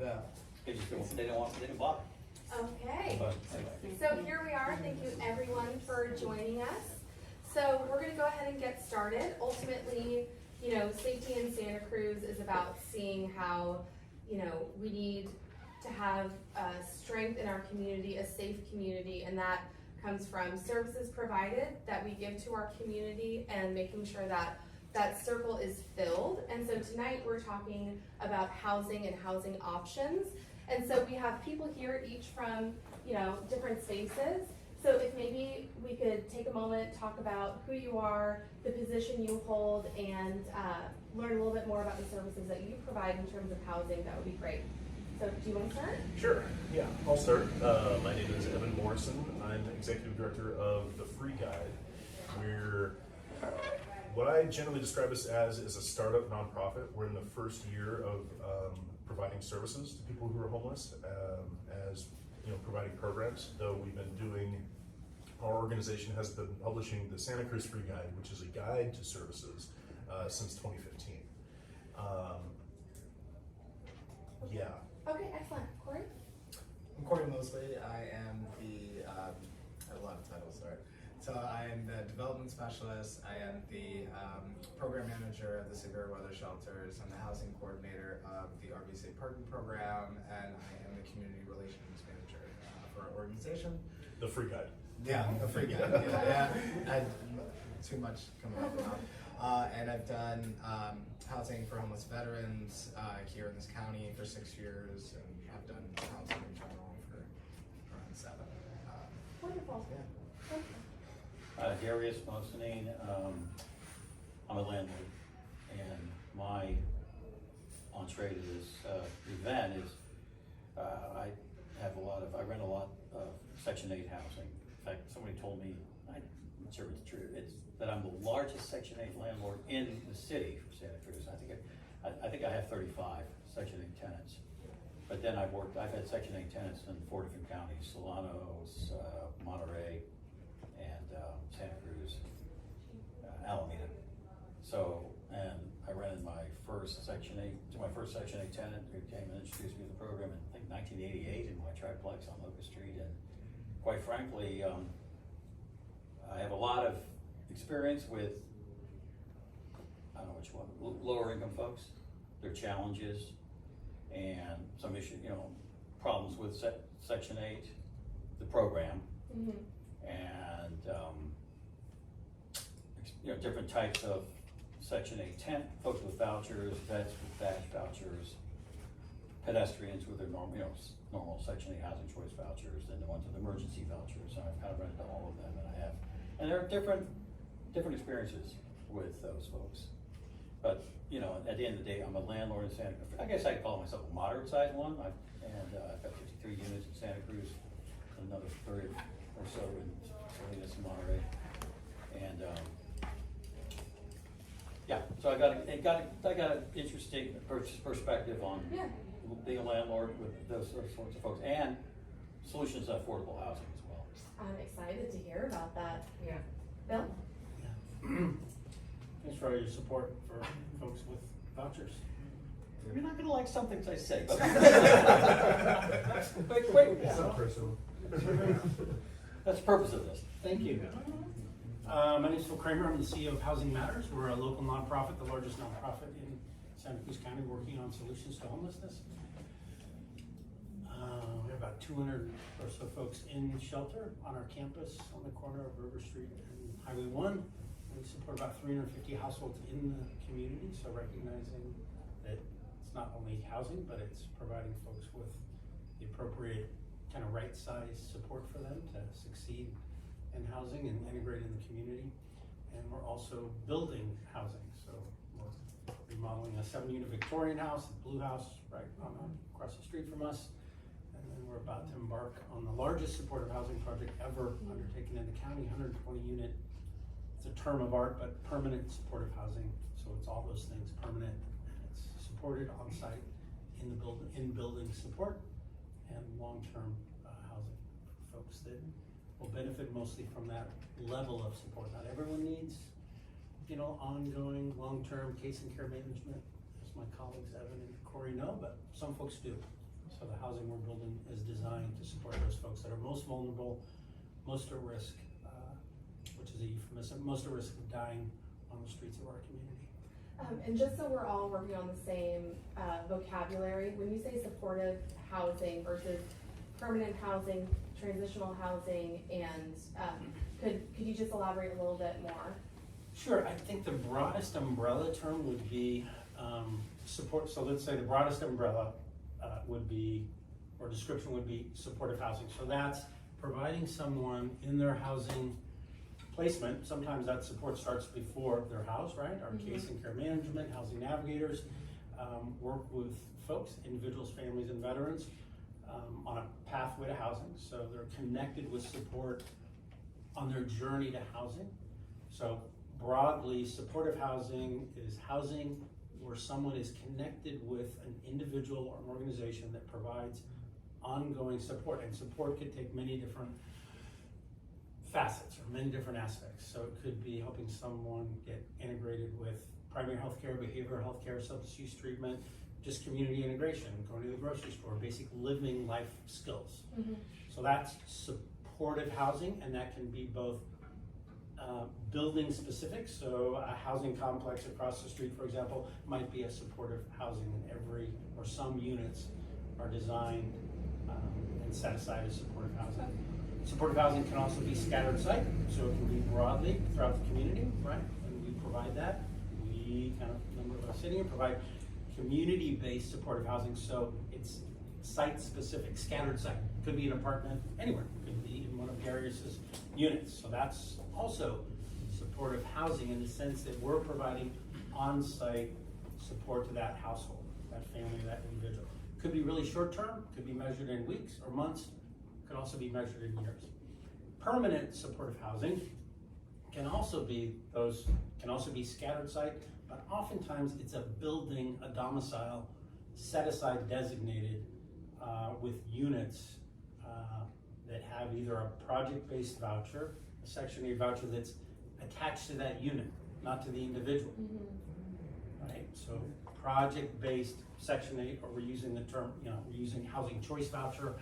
Yeah. They didn't bother. Okay, But anyway. so here we are. Thank you everyone for joining us. So we're gonna go ahead and get started. Ultimately, you know, safety in Santa Cruz is about seeing how, you know, we need to have strength in our community, a safe community, and that comes from services provided that we give to our community and making sure that that circle is filled. And so tonight we're talking about housing and housing options. And so we have people here, each from, you know, different spaces. So if maybe we could take a moment, talk about who you are, the position you hold, and learn a little bit more about the services that you provide in terms of housing, that would be great. So do you want to start? Sure, yeah, I'll start. My name is Evan Morrison. I'm Executive Director of the Free Guide. We're what I generally describe us as is a startup nonprofit. We're in the first year of providing services to people who are homeless, as you know, providing programs. Though we've been doing, our organization has been publishing the Santa Cruz Free Guide, which is a guide to services since 2015. Yeah. Okay, excellent. Corey? I'm Corey Mosley. I am the, I have a lot of titles, sorry. So I am the development specialist. I am the program manager of the severe weather shelters. I'm the housing coordinator of the RV Parking Program, and I am the community relations manager for our organization. The Free Guide. Yeah, the Free Guide. Yeah. I had too much coming up now. And I've done housing for homeless veterans here in this county for 6 years, and I've done housing in general for around 7. Wonderful. Yeah. Okay. Darius Mosinine, I'm a landlord, and my entree to this event is I rent a lot of Section 8 housing. In fact, somebody told me, I'm not sure if it's true, it's that I'm the largest Section 8 landlord in the city for Santa Cruz. I think I have 35 Section 8 tenants. But then I've had Section 8 tenants in 4 different counties: Solanos, Monterey, and Santa Cruz, Alameda. So, and I rented my first Section 8 to my first Section 8 tenant, who came and introduced me to the program in, I think, 1988 in my triplex on Locust Street. And quite frankly, I have a lot of experience with, I don't know which one, lower income folks, their challenges, and some issue, you know, problems with Section 8, the program, Mm-hmm. and you know, different types of Section 8 tent, folks with vouchers, vets with dash vouchers, pedestrians with their normal Section 8 housing choice vouchers, and the ones with emergency vouchers. And I've kind of rented all of them, and there are different experiences with those folks. But you know, at the end of the day, I'm a landlord in Santa Cruz. I guess I'd call myself a moderate-sized one. I've got 53 units in Santa Cruz, another 30 or so in Salinas and Monterey, and yeah. So I got an interesting perspective on being a landlord with those sorts of folks, and solutions to affordable housing as well. I'm excited to hear about that. Yeah. Bill? Thanks for all your support for folks with vouchers. You're not gonna like some things I say, but wait. It's not personal. That's the purpose of this. Thank you. My name is Phil Kramer. I'm the CEO of Housing Matters. We're a local nonprofit, the largest nonprofit in Santa Cruz County, working on solutions to homelessness. We have about 200 or so folks in shelter on our campus on the corner of River Street and Highway 1. We support about 350 households in the community, so recognizing that it's not only housing, but it's providing folks with the appropriate kind of right-sized support for them to succeed in housing and integrate in the community. And we're also building housing, so we're remodeling a 7-unit Victorian house, a blue house right across the street from us. And then we're about to embark on the largest supportive housing project ever undertaken in the county, 120-unit. It's a term of art, but permanent supportive housing. So it's all those things, permanent, and it's supported on site in building support and long-term housing for folks that will benefit mostly from that level of support. Not everyone needs, you know, ongoing long-term case and care management, as my colleagues Evan and Corey know, but some folks do. So the housing we're building is designed to support those folks that are most vulnerable, most at risk, which is a euphemism, most at risk of dying on the streets of our community. And just so we're all working on the same vocabulary, when you say supportive housing versus permanent housing, transitional housing, and could you just elaborate a little bit more? Sure, I think the broadest umbrella term would be support. So let's say the broadest umbrella would be, or description would be, supportive housing. So that's providing someone in their housing placement. Sometimes that support starts before their house, right? Our case and care management, housing navigators work with folks, individuals, families, and veterans on a pathway to housing. So they're connected with support on their journey to housing. So broadly, supportive housing is housing where someone is connected with an individual or an organization that provides ongoing support. And support could take many different facets or many different aspects. So it could be helping someone get integrated with primary health care, behavioral health care, substance use treatment, just community integration, going to the grocery store, basic living life skills. So that's supportive housing, and that can be both building specific. So a housing complex across the street, for example, might be a supportive housing, and every or some units are designed and set aside as supportive housing. Supportive housing can also be scattered site, so it can be broadly throughout the community, right? And we provide that. We kind of, number of us sitting here, provide community-based supportive housing, so it's site-specific, scattered site. Could be an apartment anywhere. Could be in one of Darius's units. So that's also supportive housing in the sense that we're providing on-site support to that household, that family, that individual. Could be really short-term, could be measured in weeks or months, could also be measured in years. Permanent supportive housing can also be scattered site, but oftentimes it's a building, a domicile, set aside, designated with units that have either a project-based voucher, a Section 8 voucher that's attached to that unit, not to the individual. Right? So project-based Section 8, or we're using the term, we're using housing choice voucher.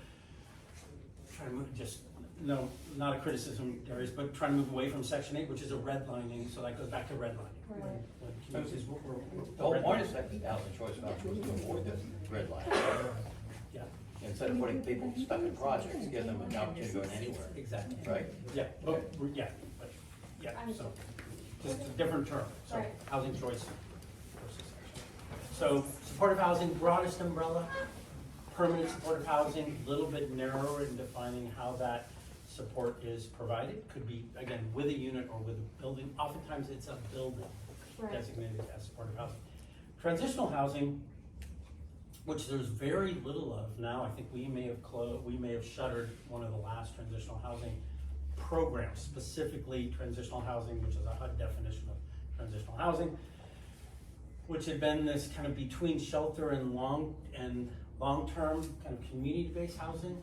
Trying to move, just, no, not a criticism, Darius, but trying to move away from Section 8, which is a redlining, so that goes back to redlining. Right. When communities The whole point of Section housing choice voucher was to avoid this red line. Yeah, Instead of putting people stuck in projects, give them an opportunity to go anywhere, exactly. right? Yeah, but, so, just a different term, so Right. housing choice versus Section 8. So supportive housing, broadest umbrella. Permanent supportive housing, a little bit narrower in defining how that support is provided. Could be, again, with a unit or with a building. Oftentimes it's a building designated as supportive housing. Transitional housing, which there's very little of now. I think we may have shuttered one of the last transitional housing programs, specifically transitional housing, which is a HUD definition of transitional housing, which had been this kind of between shelter and long-term kind of community-based housing,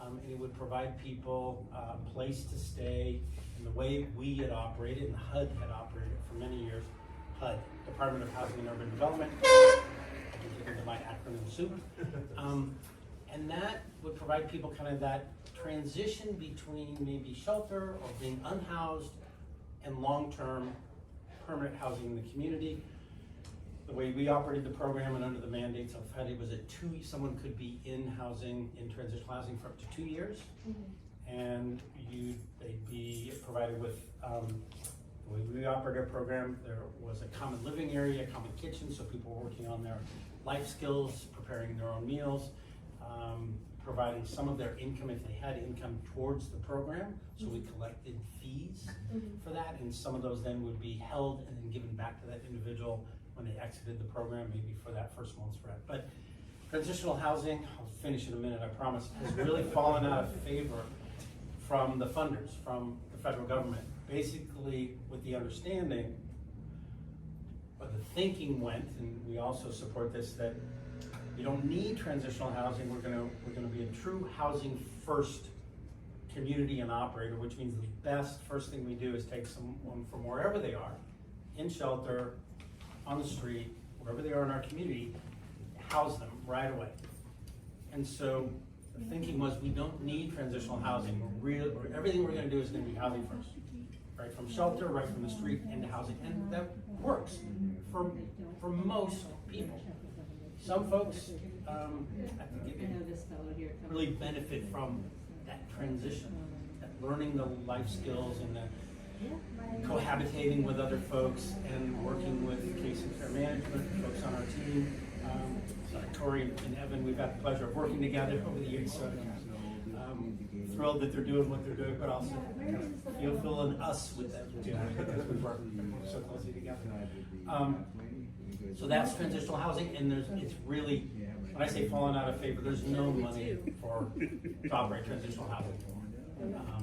and it would provide people a place to stay in the way we had operated and HUD had operated for many years. HUD, Department of Housing and Urban Development, I can get into my acronym soup. And that would provide people kind of that transition between maybe shelter or being unhoused and long-term permanent housing in the community. The way we operated the program and under the mandates of HUD, it was someone could be in housing, in transitional housing for up to 2 years. And they'd be provided with, the way we operated our program, there was a common living area, a common kitchen, so people were working on their life skills, preparing their own meals, providing some of their income, if they had income, towards the program. So we collected fees for that, and some of those then would be held and then given back to that individual when they exited the program, maybe for that first month's rent. But transitional housing, I'll finish in a minute, I promise, has really fallen out of favor from the funders, from the federal government. Basically, with the understanding, or the thinking went, and we also support this, that you don't need transitional housing. We're gonna be a true housing first community and operator, which means the best first thing we do is take someone from wherever they are, in shelter, on the street, wherever they are in our community, house them right away. And so the thinking was, we don't need transitional housing. Everything we're gonna do is gonna be housing first. Right from shelter, right from the street into housing, and that works for most people. Some folks, I think it can really benefit from that transition, that learning the life skills and the cohabitating with other folks and working with case and care management, folks on our team. Tori and Evan, we've had the pleasure of working together over the years, so thrilled that they're doing what they're doing, but also feeling us with them too, because we work so closely together. So that's transitional housing, and it's really, when I say falling out of favor, there's no money to operate transitional housing.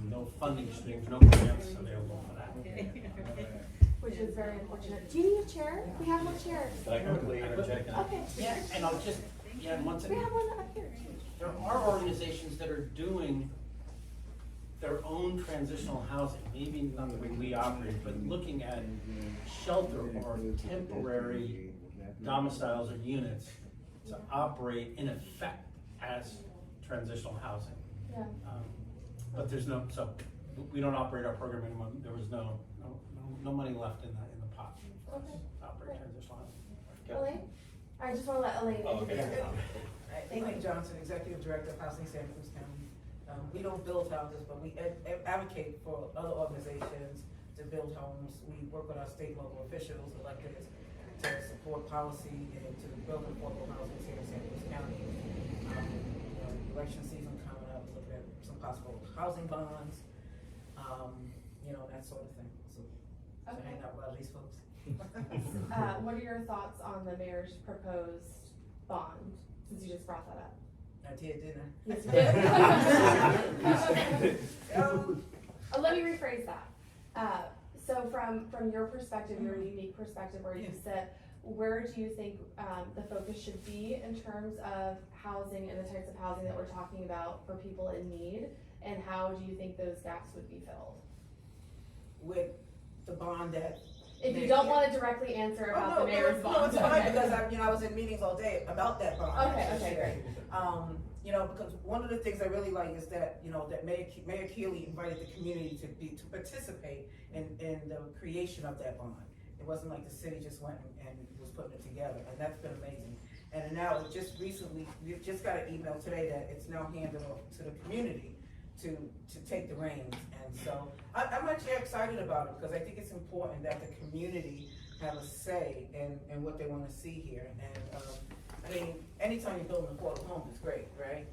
No funding streams, no grants available for that. Which is very unfortunate. Do you need a chair? We have more chairs. Can I quickly interject? Okay. Yeah, and I'll just, once We again, have one up here. there are organizations that are doing their own transitional housing, maybe not the way we operate, but looking at shelter or temporary domiciles or units to operate in effect as transitional housing. Yeah. But there's no, so we don't operate our program anymore. There was no money left in the pot for us to operate transitional housing. Elaine? I just want to let Elaine introduce okay. herself. Elaine Johnson, Executive Director of Housing Santa Cruz County. We don't build houses, but we advocate for other organizations to build homes. We work with our state and local officials, elected to support policy and to build affordable housing here in Santa Cruz County. Election season coming up, looking at some possible housing bonds, that sort of thing. So hang out with a lot of these folks. What are your thoughts on the mayor's proposed bond, since you just brought that up? I did, didn't I? Yes, you did. Let me rephrase that. So from your perspective, your unique perspective where you sit, where do you think the focus should be in terms of housing and the types of housing that we're talking about for people in need? And how do you think those gaps would be filled? With the bond that. If you don't want to directly answer about the mayor's bond. No, it's fine, okay. because I was in meetings all day about that bond. Okay, great. Because one of the things I really like is that, that Mayor Keeley invited the community to participate in the creation of that bond. It wasn't like the city just went and was putting it together, and that's been amazing. And now it just recently, we just got an email today that it's now handed off to the community to take the reins. And so I'm actually excited about it, because I think it's important that the community have a say in what they want to see here. And anytime you're building affordable homes, it's great, right?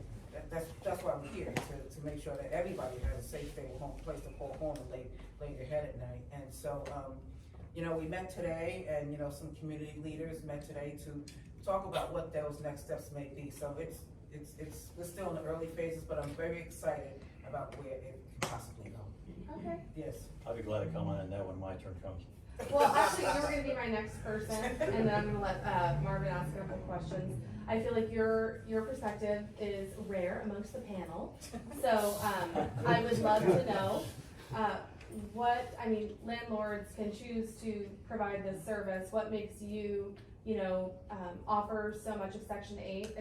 That's why we're here, to make sure that everybody has a safe, stable home, place to call home and lay their head at night. And so, we met today, and some community leaders met today to talk about what those next steps may be. So we're still in the early phases, but I'm very excited about where it can possibly go. Okay. Yes. I'll be glad to comment on that when my turn comes. Well, actually, you were going to be my next person, and then I'm going to let Marvin ask a couple questions. I feel like your perspective is rare amongst the panel, so I would love to know landlords can choose to provide this service. What makes you, offer so much of Section 8?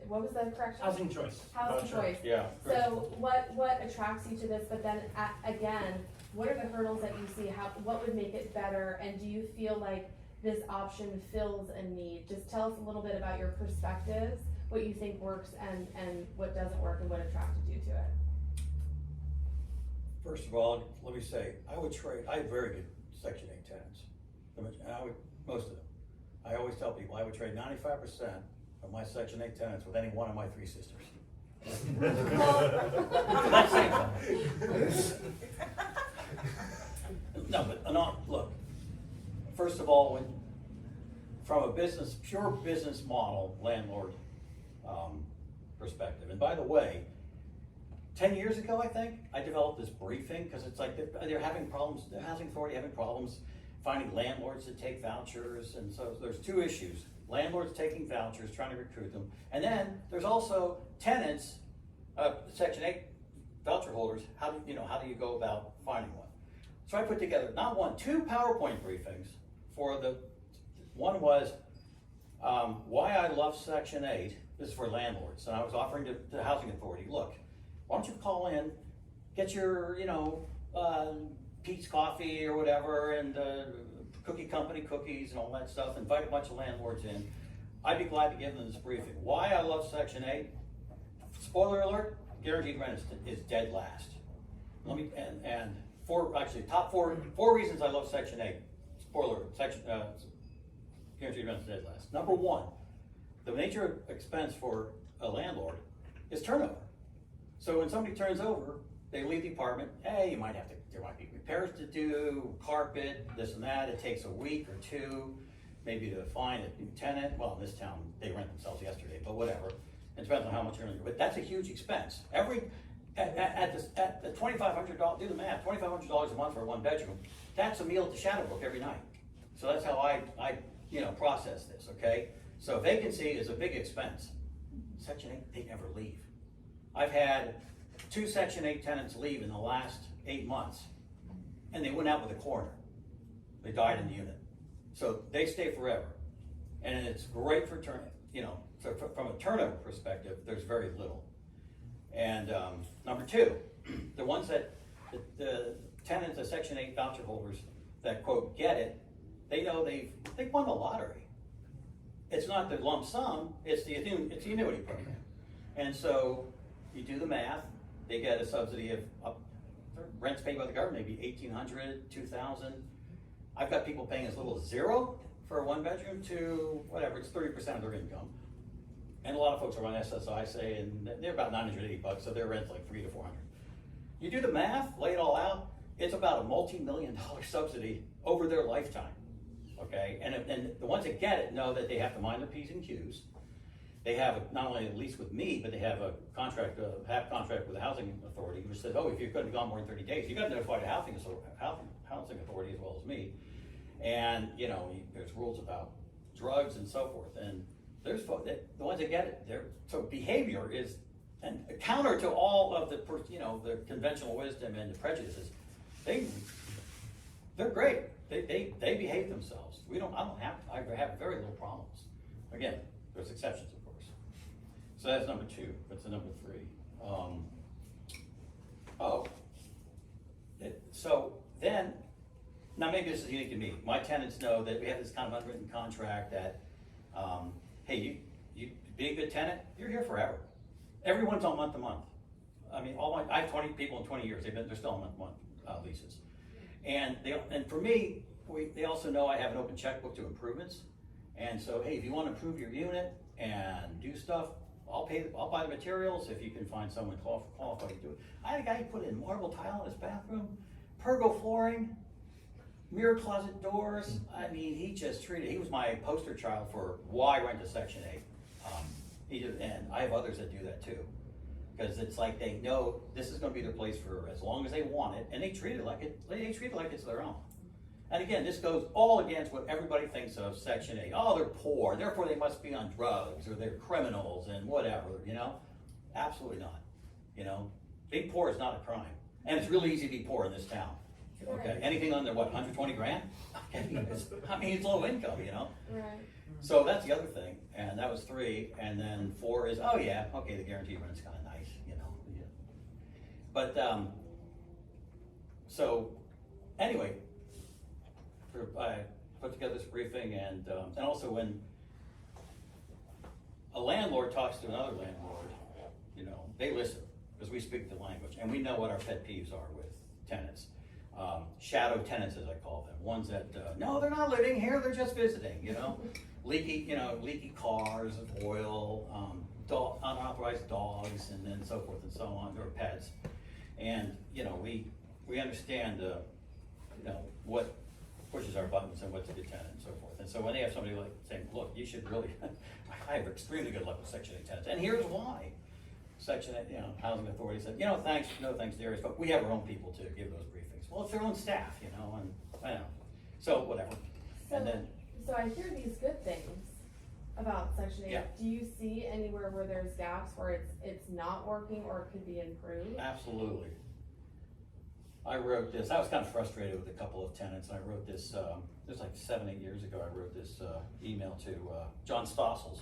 What was the correction? Housing choice. Housing choice. Yeah. So what attracts you to this? But then again, what are the hurdles that you see? What would make it better? And do you feel like this option fills a need? Just tell us a little bit about your perspectives, what you think works and what doesn't work, and what attracted you to it. First of all, let me say, I have very good Section 8 tenants. Most of them. I always tell people, I would trade 95% of my Section 8 tenants with any one of my 3 sisters. Not saying something. No, but look, first of all, from a pure business model, landlord perspective, and by the way, 10 years ago, I think, I developed this briefing, because it's like they're having problems, the housing authority having problems finding landlords to take vouchers, and so there's 2 issues. Landlords taking vouchers, trying to recruit them, and then there's also tenants, Section 8 voucher holders, how do you go about finding one? So I put together, not 1, 2 PowerPoint briefings one was why I love Section 8, this is for landlords, and I was offering to the housing authority, look, why don't you call in, get your, Pete's Coffee or whatever, and cookie company cookies and all that stuff, invite a bunch of landlords in. I'd be glad to give them this briefing. Why I love Section 8, spoiler alert, guaranteed rent is dead last. Let me, and top four reasons I love Section 8. Spoiler alert, guaranteed rent is dead last. Number one, the major expense for a landlord is turnover. So when somebody turns over, they leave the apartment, hey, there might be repairs to do, carpet, this and that. It takes a week or two, maybe to find a new tenant. Well, in this town, they rent themselves yesterday, but whatever. It depends on how much you're gonna do. But that's a huge expense. At the $2,500, do the math, $2,500 a month for a one bedroom, that's a meal at the Shadowbrook every night. So that's how I process this, okay? So vacancy is a big expense. Section 8, they never leave. I've had 2 Section 8 tenants leave in the last 8 months, and they went out with a coroner. They died in the unit. So they stay forever. And it's great for so from a turnover perspective, there's very little. And number 2, the ones the tenants, the Section 8 voucher holders that quote get it, they know they won the lottery. It's not the lump sum, it's the annuity program. And so you do the math, they get a subsidy of rent's paid by the government, maybe $1,800, $2,000. I've got people paying as little as $0 for a one bedroom to whatever, it's 30% of their income. And a lot of folks are on SSI saying they're about $980, so their rent's like $300 to $400. You do the math, lay it all out, it's about a multi-million-dollar subsidy over their lifetime. Okay, and the ones that get it know that they have to mind their P's and Q's. They have not only a lease with me, but they have a contract, with the housing authority, which says, oh, if you're going to be gone more than 30 days, you got to notify the housing authority as well as me. And there's rules about drugs and so forth. And there's folks the ones that get it. So behavior is and counter to all of the the conventional wisdom and the prejudices. They're great. They behave themselves. I have very little problems. Again, there's exceptions, of course. So that's number 2. What's the number 3? So then, now maybe this is unique to me. My tenants know that we have this kind of unwritten contract that, hey, you be a good tenant, you're here forever. Everyone's on month to month. I mean, I have 20 people in 20 years. They're still on month to month leases. And for me, they also know I have an open checkbook to improvements. And so, hey, if you want to improve your unit and do stuff, I'll buy the materials if you can find someone qualified to do it. I had a guy who put in marble tile in his bathroom, pergo flooring, mirror closet doors. I mean, he was my poster child for why rent a Section 8. And I have others that do that too. Because it's like they know this is going to be their place for as long as they want it, and they treat it like it's their own. And again, this goes all against what everybody thinks of Section 8. Oh, they're poor, therefore they must be on drugs, or they're criminals and whatever, Absolutely not. Being poor is not a crime. And it's really easy to be poor in this town. Okay, anything under 120 grand? It's low income, Right. So that's the other thing, and that was 3, and then 4 is, the guaranteed rent's kind of nice, But, so, anyway, I put together this briefing, and also when a landlord talks to another landlord, they listen, because we speak the language, and we know what our pet peeves are with tenants. Shadow tenants, as I call them, ones that, no, they're not living here, they're just visiting, leaky cars of oil, unauthorized dogs, and then so forth and so on, or pets. And, we understand, what pushes our buttons and what's a good tenant and so forth. And so when they have somebody like saying, look, you should really, I have extremely good luck with Section 8 tenants, and here's why. Section 8, housing authority said, thanks, no thanks, Darius, but we have our own people to give those briefings. Well, it's their own staff, and I know. So whatever. So I hear these good things about Section 8. Yeah. Do you see anywhere where there's gaps where it's not working or it could be improved? Absolutely. I wrote this, I was kind of frustrated with a couple of tenants, and I wrote this, it was like 7-8 years ago, I wrote this email to John Stossels,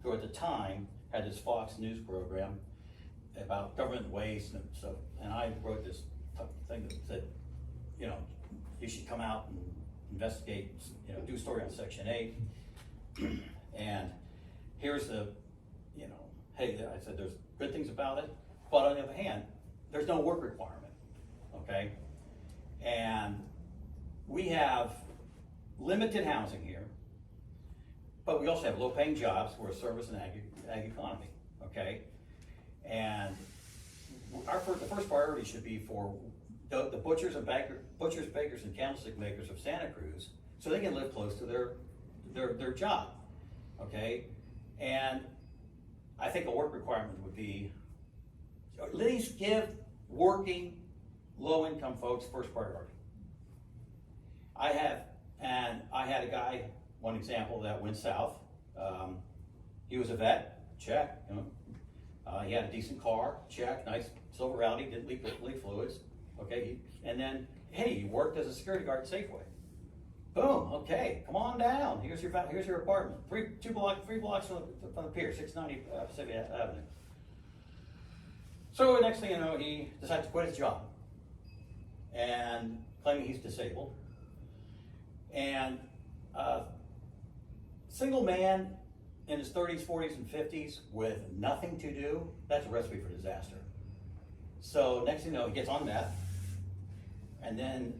who at the time had this Fox News program about government waste, and so, and I wrote this thing that said, you know, you should come out and investigate, you know, do a story on Section 8. And here's the, you know, hey, I said there's good things about it, but on the other hand, there's no work requirement, okay? And we have limited housing here, but we also have low-paying jobs. We're a service and ag economy, okay? And the first priority should be for the butchers, bakers, and candlestick makers of Santa Cruz, so they can live close to their job, okay? And I think a work requirement would be at least give working low-income folks first priority. I had a guy, one example, that went south. He was a vet, check. You know, he had a decent car, check. Nice silver Audi, didn't leak fluids. Okay, and then hey, he worked as a security guard at Safeway. Boom. Okay, come on down. Here's your apartment. 3 blocks from the pier, 690 Pacific Avenue. So the next thing you know, he decides to quit his job and claiming he's disabled. And single man in his 30s, 40s, and 50s with nothing to do, that's a recipe for disaster. So next thing you know, he gets on meth, and then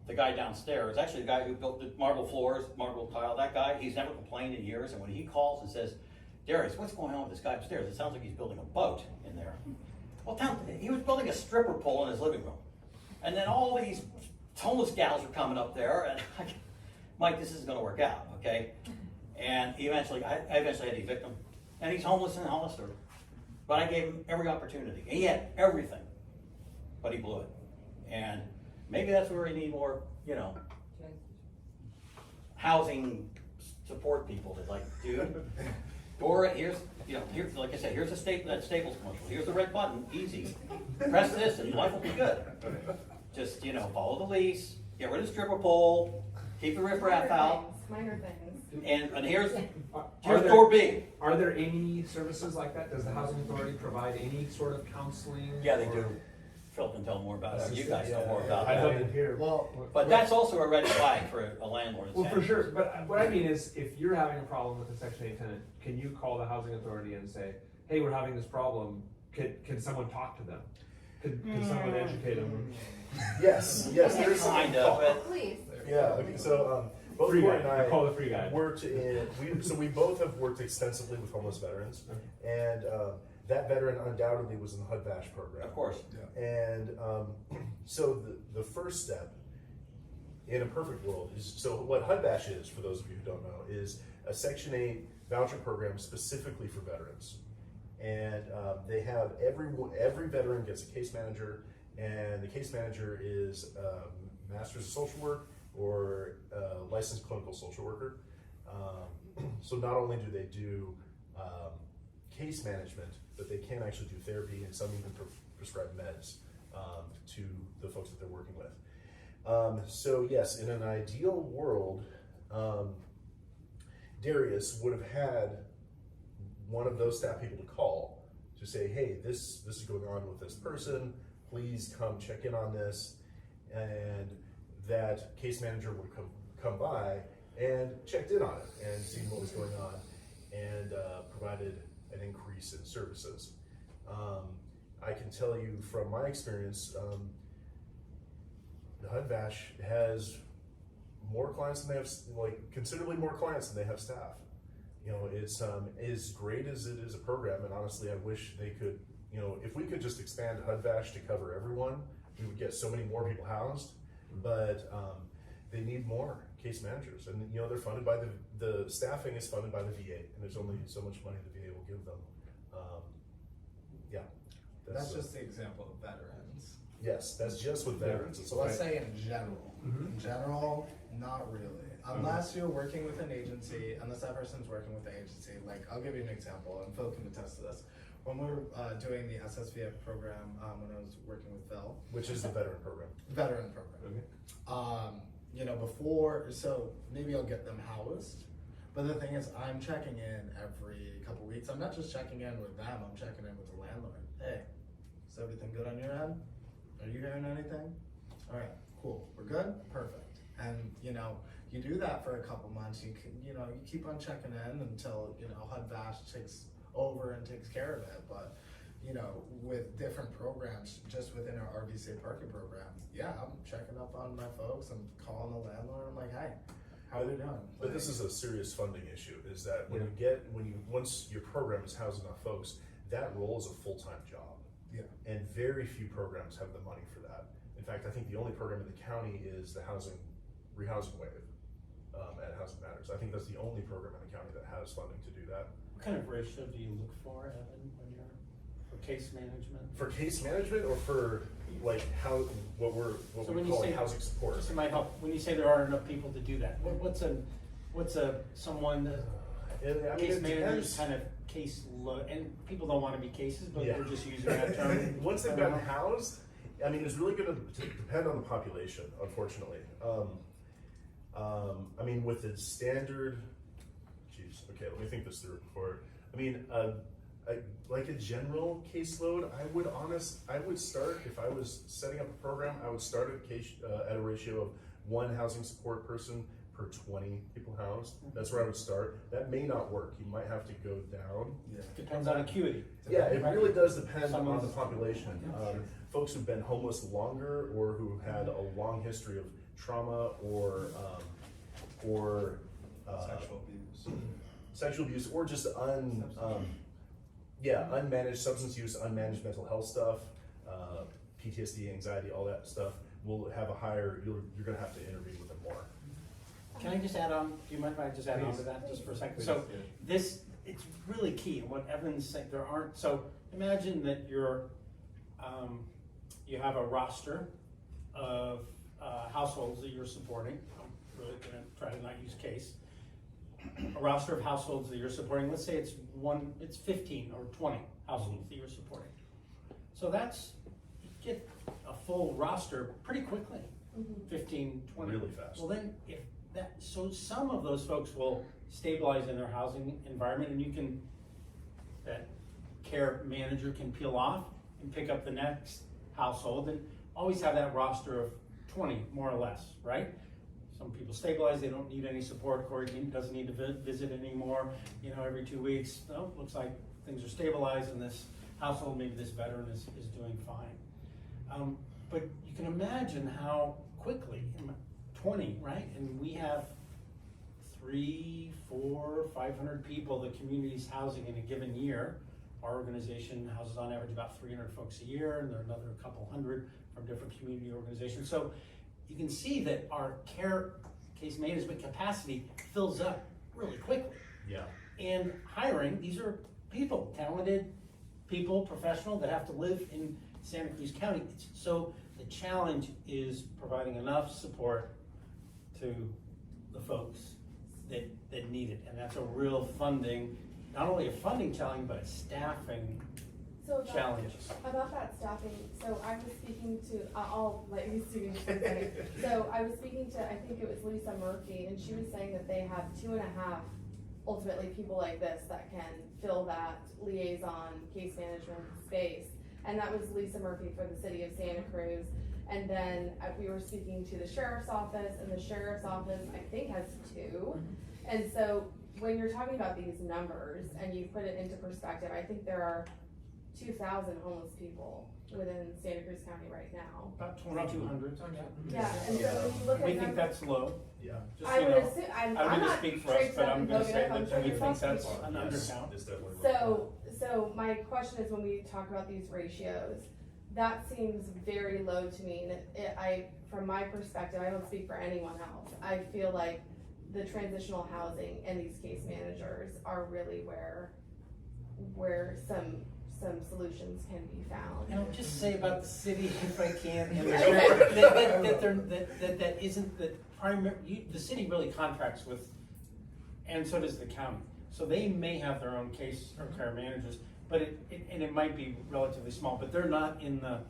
the guy downstairs, actually the guy who built the marble floors, marble tile, that guy, he's never complained in years, and when he calls and says, Darius, what's going on with this guy upstairs? It sounds like he's building a boat in there. Well, he was building a stripper pole in his living room. And then all these homeless gals are coming up there, and Mike, this isn't gonna work out, okay? And I eventually had to evict him, and he's homeless in Hollister. But I gave him every opportunity. He had everything, but he blew it. And maybe that's where we need more, you know, housing support people to like, dude, Dora, here's, like I said, here's that Staples commercial. Here's the red button, easy. Press this and life will be good. Just, you know, follow the lease, get rid of the stripper pole, keep the riffraff out. Minor things. And here's door B. Are there any services like that? Does the housing authority provide any sort of counseling? Yeah, they do. Phil can tell more about it. You guys know more about I that. don't hear. Well, But that's also a red flag for a landlord. Well, for sure. But what I mean is, if you're having a problem with a Section 8 tenant, can you call the housing authority and say, "Hey, we're having this problem. Can someone talk to them? Can someone educate them?" Yes, there's Kind of, but Please. Yeah, okay, so both Free Corey guide. and I Call the free guide. worked we both have worked extensively with homeless veterans, and that veteran undoubtedly was in the HUD-VASH program. of course. And so the first step in a perfect world is, so what HUD-VASH is, for those of you who don't know, is a Section 8 voucher program specifically for veterans. And they have every veteran gets a case manager, and the case manager is Master's of Social Work or licensed clinical social worker. So not only do they do case management, but they can actually do therapy, and some even prescribe meds to the folks that they're working with. So yes, in an ideal world, Darius would have had one of those staff people to call to say, hey, this is going on with this person, please come check in on this. And that case manager would come by and checked in on it and seen what was going on, and provided an increase in services. I can tell you from my experience, the HUD-VASH has more clients than they have, like considerably more clients than they have staff. You know, it's as great as it is a program, and honestly, I wish they could, you know, if we could just expand HUD-VASH to cover everyone, we would get so many more people housed. But they need more case managers, and you know, they're funded by the staffing is funded by the VA, and there's only so much money the VA will give them. Yeah, that's just the example of veterans. Yes, that's just with veterans. So let's say in general. In general, not really. Unless you're working with an agency, unless that person's working with the agency. Like, I'll give you an example, and Phil can attest to this. When we were doing the SSVF program, when I was working with Phil. Which is the veteran program. Veteran program. Okay. You know, before, so maybe I'll get them housed, But the thing is, I'm checking in every couple weeks. I'm not just checking in with them, I'm checking in with the landlord. Hey, is everything good on your end? Are you hearing anything? All right, cool, we're good, perfect. And you know, you do that for a couple months, you keep on checking in until, HUD-VASH takes over and takes care of it. But with different programs, just within our RV safe parking program, yeah, I'm checking up on my folks, I'm calling the landlord, I'm like, hey, how are they doing? But this is a serious funding issue, is that once your program is housing enough folks, that role is a full-time job. Yeah. And very few programs have the money for that. In fact, I think the only program in the county is the rehousing wave at Housing Matters. I think that's the only program in the county that has funding to do that. What kind of ratio do you look for, Evan, when you're, for case management? For case management, or for like what So we when you call say- housing support? Just to my help, when you say there aren't enough people to do that, what's someone that case managers kind of case load, and people don't want to be cases, but they're just using that term. Once they've gotten housed, I mean, it's really going to depend on the population, unfortunately. I mean, with the standard, okay, let me think this through before. I mean, like a general caseload, I would start, if I was setting up a program, I would start at a ratio of 1 housing support person per 20 people housed. That's where I would start. That may not work. You might have to go down. Yeah. Depends on acuity. Yeah, it Right. really does depend on Someone's- the population. Folks who've been homeless longer, or who had a long history of trauma or sexual abuse, or just unmanaged substance use, unmanaged mental health stuff, PTSD, anxiety, all that stuff, will have a higher. You're going to have to intervene with them more. Can I just add on, do you mind if I just add on to that just for a second? Please, So yeah. it's really key, and what Evan's saying, so imagine that you have a roster of households that you're supporting. I'm really gonna try to not use case. A roster of households that you're supporting, let's say it's 15 or 20 households that you're supporting. So you get a full roster pretty quickly, 15, 20. Really fast. Well then, so some of those folks will stabilize in their housing environment, and that care manager can peel off and pick up the next household, and always have that roster of 20, more or less, right? Some people stabilize, they don't need any support. Corey doesn't need to visit anymore, every 2 weeks. No, looks like things are stabilized in this household, maybe this veteran is doing fine. But you can imagine how quickly, 20, right? And we have 300, 400, 500 people the community's housing in a given year. Our organization houses on average about 300 folks a year, and there are another couple hundred from different community organizations. So you can see that our case management capacity fills up really quickly. Yeah. And hiring, these are people, talented people, professional, that have to live in Santa Cruz County. So the challenge is providing enough support to the folks that need it. And that's a real funding, not only a funding challenge, but a staffing challenge. About that staffing, so I was speaking to, I'll let you speak for a second. So I was speaking to, I think it was Lisa Murphy, and she was saying that they have 2.5, ultimately, people like this that can fill that liaison case management space. And that was Lisa Murphy for the city of Santa Cruz. And then we were speaking to the sheriff's office, and the sheriff's office, I think, has 2. And so when you're talking about these numbers and you put it into perspective, I think there are 2,000 homeless people within Santa Cruz County right now. About 2,200. Yeah, and so when you look at We think numbers, that's low. Yeah. Just, I you would know, assume, I I'm wouldn't not speak for us, traipsing but up I'm and gonna looking say up, I'm that sure we you think talk to that's people. an undercount. It's definitely So my question is, when we talk about these ratios, that seems very low to me, and from my perspective, I don't speak for anyone else, I feel like the transitional housing and these case managers are really where some solutions can be found. And I'll just say about the city, if I can, and the city really contracts with, and so does the county. So they may have their own case or care managers, but it might be relatively small, but they're not in the,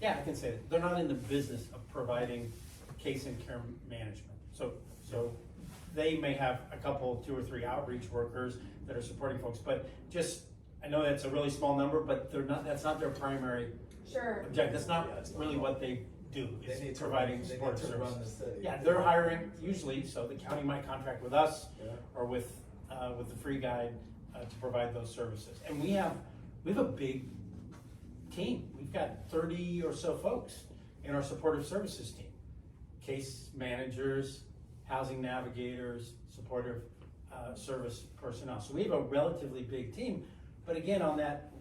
I can say it, they're not in the business of providing case and care management. So they may have a couple, 2 or 3 outreach workers that are supporting folks, but just, I know that's a really small number, but that's not their primary Sure. objective. That's not Yeah, it's not really wrong. what they do, They is need to providing run, they support need to run the services. city. Yeah, they're hiring usually, so the county might contract with us Yeah. or with the Free Guide to provide those services. And we have a big team. We've got 30 or so folks in our supportive services team. Case managers, housing navigators, supportive service personnel. So we have a relatively big team. But again, on that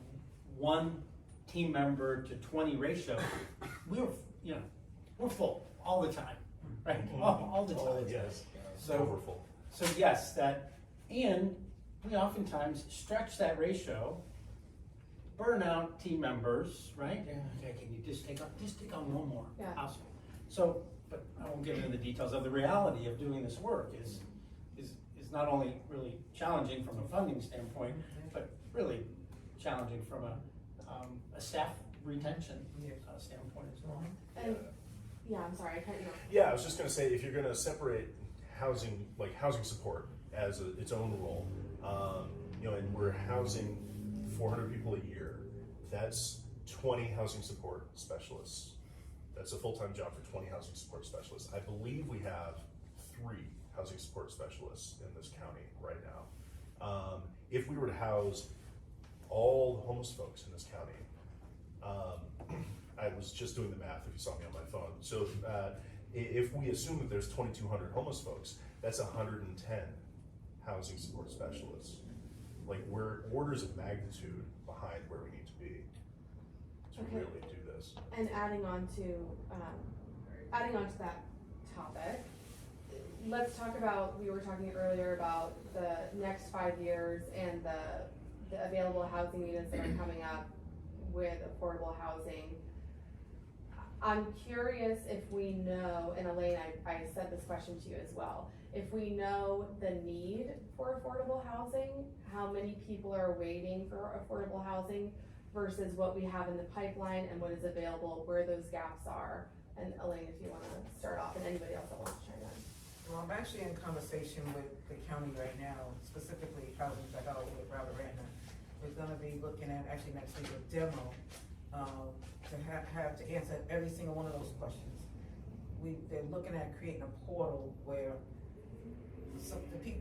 1 team member to 20 ratio, we're full all the time, right? All the time. Yes, So- overfull. So yes, and we oftentimes stretch that ratio, burn out team members, right? And, okay, can you just take on one more Yeah. household? So, but I won't get into the details of the reality of doing this work is not only really challenging from a funding standpoint, but really challenging from a staff retention standpoint as well. And, yeah, I'm sorry, I cut you off. Yeah, I was just gonna say, if you're gonna separate housing, like housing support as its own role, and we're housing 400 people a year, that's 20 housing support specialists. That's a full-time job for 20 housing support specialists. I believe we have 3 housing support specialists in this county right now. If we were to house all the homeless folks in this county, I was just doing the math if you saw me on my phone. So if we assume that there's 2,200 homeless folks, that's 110 housing support specialists. Like, we're orders of magnitude behind where we need to be to Okay. really do this. And adding on to that topic, let's talk about, we were talking earlier about the next 5 years and the available housing units that are coming up with affordable housing. I'm curious if we know, and Elaine, I said this question to you as well, if we know the need for affordable housing, how many people are waiting for affordable housing versus what we have in the pipeline and what is available, where those gaps are. And Elaine, if you wanna start off, and anybody else that wants to chime in. Well, I'm actually in conversation with the county right now, specifically Housing for Health with Robert Ratner. We're gonna be looking at, actually next week, a demo, to have to answer every single one of those questions. They're looking at creating a portal where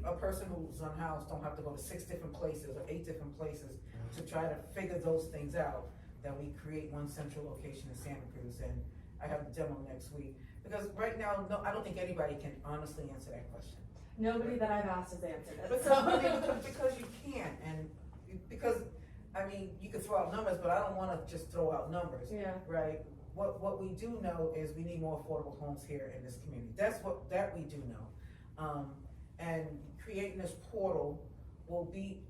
a person who's unhoused don't have to go to 6 different places or 8 different places to try to figure those things out, that we create one central location in Santa Cruz, and I have the demo next week. Because right now, no, I don't think anybody can honestly answer that question. Nobody that I've asked has answered it. Because you can't, and because, I mean, you could throw out numbers, but I don't wanna just throw out numbers. Yeah. Right? What we do know is we need more affordable homes here in this community. That we do know. And creating this portal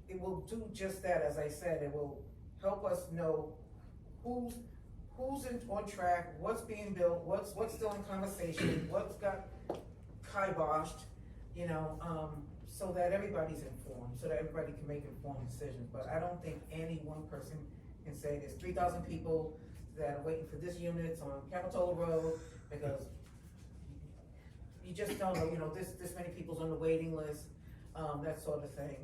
it will do just that, as I said. It will help us know who's on track, what's being built, what's still in conversation, what's got kiboshed, so that everybody's informed, so that everybody can make informed decisions. But I don't think any one person can say there's 3,000 people that are waiting for this units on Capitola Road, because you just don't know, this many people's on the waiting list, that sort of thing.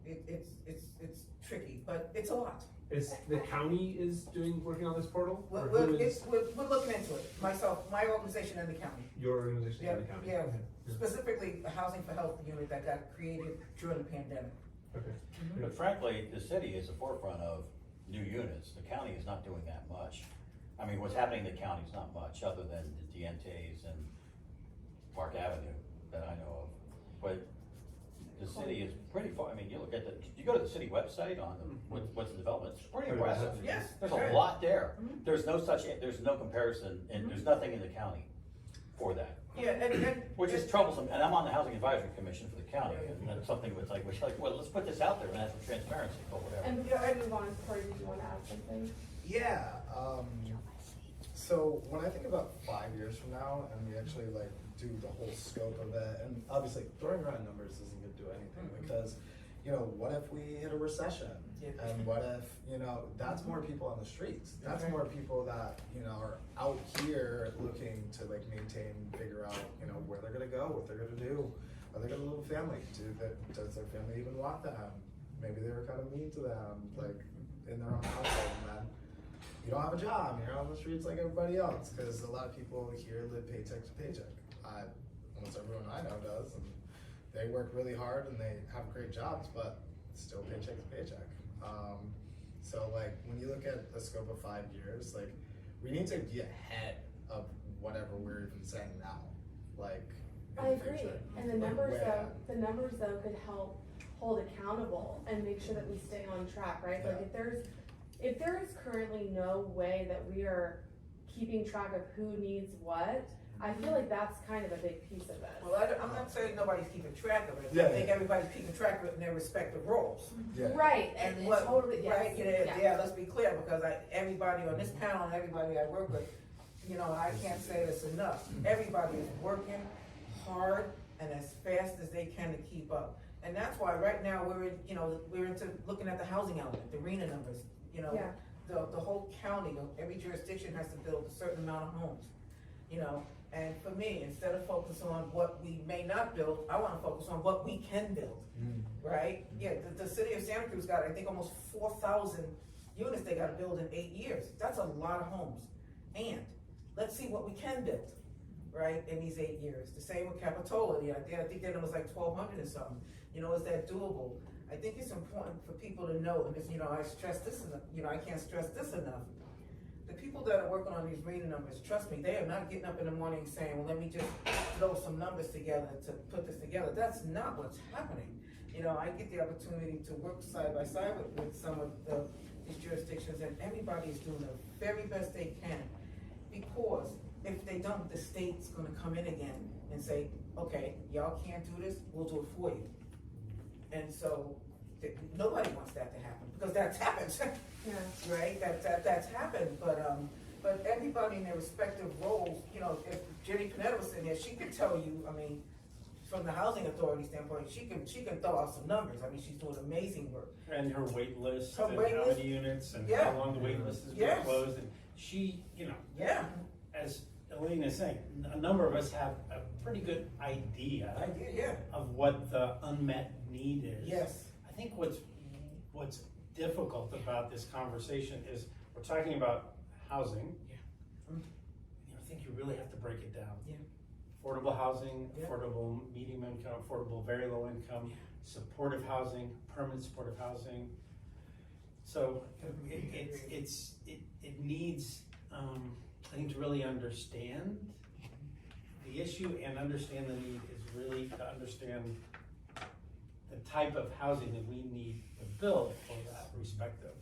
It's tricky, but it's a lot. Is the county working on this portal? Or We're who is looking into it, my organization and the county. your organization Yeah, in the county? yeah. Okay. Specifically, a Housing for Health unit that got created during the pandemic. Okay. But frankly, the city is the forefront of new units. The county is not doing that much. I mean, what's happening in the county is not much, other than the Dientes and Park Avenue that I know of. But the city is pretty far. I mean, you go to the city website on what's the development, it's pretty impressive. Yes. There's sure. a lot there. Mhm. There's no comparison, and there's nothing in the county for that. Yeah, and. Which is troublesome, and I'm on the Housing Advisory Commission for the county, and that's something that's like, well, let's put this out there and have some transparency, but whatever. And before I move on, Corey, did you want to add something? Yeah, so when I think about 5 years from now, and we actually do the whole scope of it, and obviously throwing around numbers isn't gonna do anything, because, what if we hit a recession? Yeah. And what if, that's more people on the streets, that's more people that, are out here looking to maintain, figure out, where they're gonna go, what they're gonna do. Or they got a little family. Does their family even want them? Maybe they were kind of mean to them, like in their own household, and then you don't have a job, you're on the streets like everybody else, because a lot of people here live paycheck to paycheck. Almost everyone I know does, and they work really hard and they have great jobs, but still paycheck to paycheck. So like when you look at the scope of 5 years, like we need to be ahead of whatever we're even saying now. Like in I the agree, future. and the Like, numbers way though, ahead. the numbers though could help hold accountable and make sure that we stay on track, right? Like if there is currently no way that we are keeping track of who needs what, I feel like that's kind of a big piece of it. Well, I'm not saying nobody's keeping track of it. Yeah. I think everybody's keeping track of it in their respective roles. Yeah. Right, and it's what, totally, yes, right, yeah, let's be clear, because everybody on this panel and everybody I work with, you know, I can't say this enough. Everybody is working hard and as fast as they can to keep up. And that's why right now we're into looking at the housing element, the RENA numbers, you know. Yeah. The whole county, every jurisdiction has to build a certain amount of homes, you know. And for me, instead of focus on what we may not build, I wanna focus on what we can build, right? Yeah, the city of Santa Cruz got, I think, almost 4,000 units they gotta build in 8 years. That's a lot of homes. And let's see what we can build, right, in these 8 years. The same with Capitola, I think that it was like 1,200 or something. You know, is that doable? I think it's important for people to know, and this, you know, I stress this enough, you know, I can't stress this enough. The people that are working on these RENA numbers, trust me, they are not getting up in the morning saying, well, let me just throw some numbers together to put this together. That's not what's happening. You know, I get the opportunity to work side by side with some of these jurisdictions, and everybody is doing the very best they can. Because if they don't, the state's gonna come in again and say, okay, y'all can't do this, we'll do it for you. And so, nobody wants that to happen, because that's happened. Yeah. Right, that's happened, but everybody in their respective roles, you know, if Jenny Panetta was sitting here, she could tell you, I mean, from the housing authority standpoint, she can throw out some numbers. I mean, she's doing amazing work. And her wait list, Her and wait how list? many units, and Yeah. how long the wait list has been Yes. closed, and she, you know, Yeah, as Elaine is saying, a number of us have a pretty good idea I did, yeah, of what the unmet need is. yes. I think what's difficult about this conversation is we're talking about housing. Yeah. You know, I think you really have to break it down. Yeah. Affordable housing, Yeah. affordable medium income, affordable very low income, Yeah. supportive housing, permanent supportive housing. So it needs, I think, to really understand the issue and understand the need is really to understand the type of housing that we need to build for that respective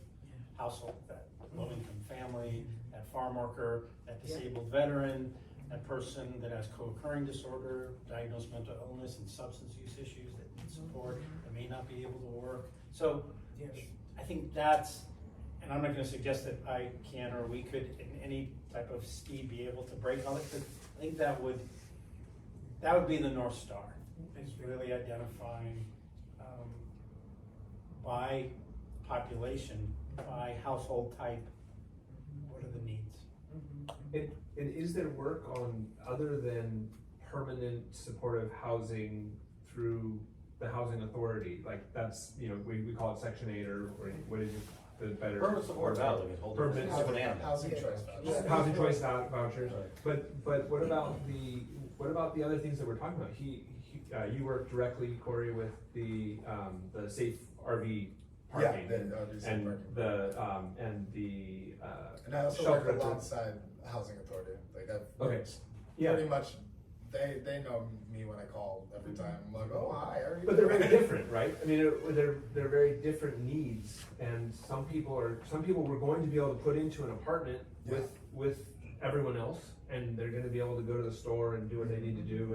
household, that low-income family, that farm worker, that disabled veteran, that person that has co-occurring disorder, diagnosed mental illness and substance use issues that need support, that may not be able to work. So Yes. I think that's, and I'm not gonna suggest that I can or we could in any type of speed be able to break all it, but I think that would be the North Star, is really identifying by population, by household type, what are the needs? And is there work on, other than permanent supportive housing through the housing authority? Like that's, you know, we call it Section 8 or what is it, the better? Permanent supportive housing is whole different. Permanent It's different animal. Housing choice vouchers. Housing choice vouchers, Right. but what about the other things that we're talking about? You work directly, Corey, with the safe RV parking. Yeah, the safe and parking. the And I also shelter work at the- alongside housing authority. Like I've Okay. worked Yeah. pretty much. They know me when I call every time. I'm like, oh hi, how are you? But they're doing?" very different, right? I mean, they're very different needs, and some people were going to be able to put into an apartment with everyone else, and they're going to be able to go to the store and do what they need to do,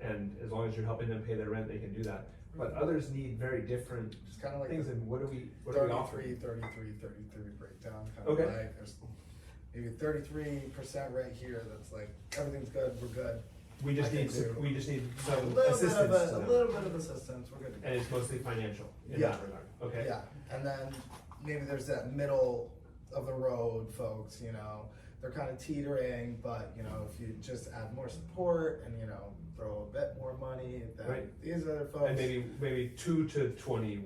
and as long as you're helping them pay their rent, they can do that. But others need very different It's kind of like things, the and what do we offer? 33 breakdown. Kind Okay. of like there's maybe 33% right here. That's like everything's good. We're good. We just I need can do we just need A some little assistance bit of to a them. little bit of assistance. We're good to go. And it's mostly financial in Yeah. that regard. Okay. Yeah, and then maybe there's that middle of the road folks, you know, they're kind of teetering, but you know, if you just add more support and you know, throw a bit more money, then Right. these other folks. And maybe 2 to 20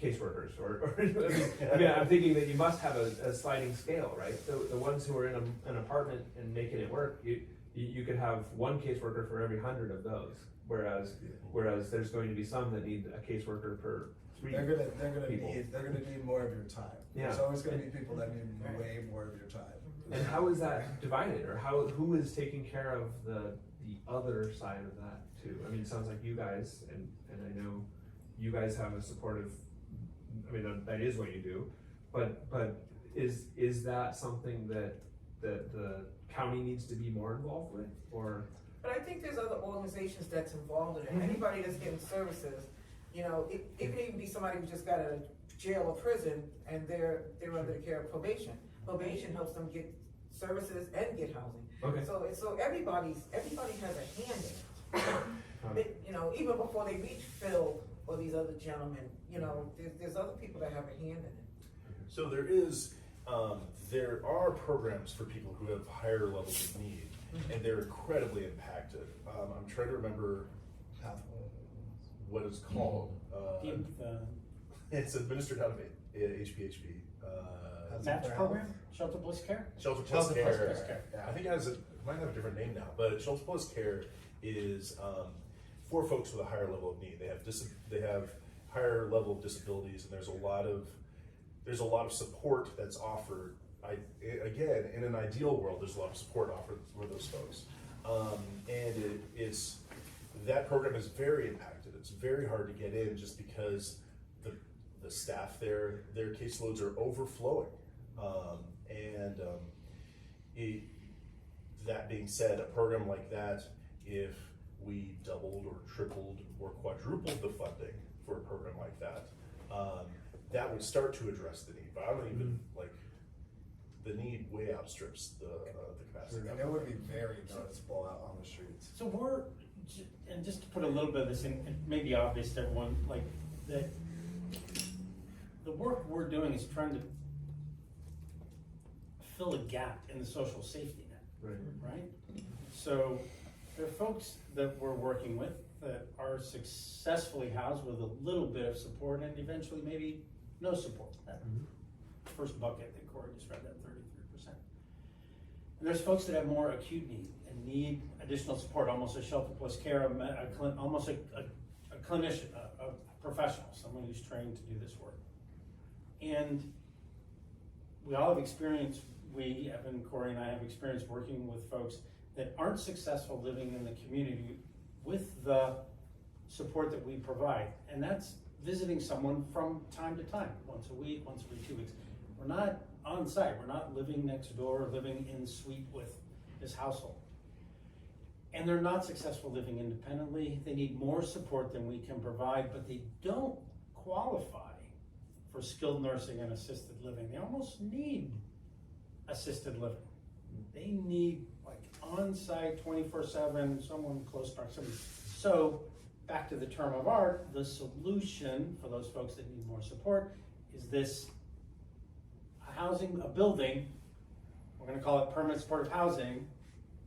caseworkers, or I mean, I'm thinking that you must have a sliding scale, right? The ones who are in an apartment and making it work, you could have 1 caseworker for every 100 of those, whereas there's going to be some that need a caseworker per 3 They're gonna people. need more of your time. Yeah. There's always gonna be people that need way more of your time. And how is that divided, or who is taking care of the other side of that too? I mean, it sounds like you guys, and I know you guys have a supportive, I mean, that is what you do, but is that something that the county needs to be more involved with, or? But I think there's other organizations that's involved in it. Anybody that's getting services, you know, it could even be somebody who just got out of jail or prison and they're under the care of probation. Probation helps them get services and get housing. Okay. So everybody has a hand in it. You know, even before they reach Phil or these other gentlemen, you know, there's other people that have a hand in it. So there are programs for people who have higher levels of need, and they're incredibly impacted. I'm trying to remember what it's called. It's administered out of HPHP. Match program, Shelter Plus Care? Shelter Plus Shelter Care. Plus Care, yeah. I think it might have a different name now, but Shelter Plus Care is for folks with a higher level of need. They have higher level of disabilities, and there's a lot of support that's offered. Again, in an ideal world, there's a lot of support offered for those folks, and that program is very impacted. It's very hard to get in just because the staff there, their caseloads are overflowing. That being said, a program like that, if we doubled or tripled or quadrupled the funding for a program like that, that would start to address the need. But I don't even the need way outstrips the capacity. And it would be very noticeable out on the streets. So and just to put a little bit of this in, it may be obvious to everyone, like that the work we're doing is trying to fill a gap in the social safety net, right? So there are folks that we're working with that are successfully housed with a little bit of support and eventually maybe no support. That first bucket that Corey just read, that 33%. And there's folks that have more acute need and need additional support, almost a Shelter Plus Care, almost a clinician, a professional, someone who's trained to do this work. And we all have experience, Evan, Corey, and I have experience working with folks that aren't successful living in the community with the support that we provide. And that's visiting someone from time to time, once a week, once every 2 weeks. We're not on site, we're not living next door, or living in suite with this household. And they're not successful living independently. They need more support than we can provide, but they don't qualify for skilled nursing and assisted living. They almost need assisted living. They need like on-site 24/7, someone close proximity. So back to the term of art, the solution for those folks that need more support is this a building, we're gonna call it permanent supportive housing,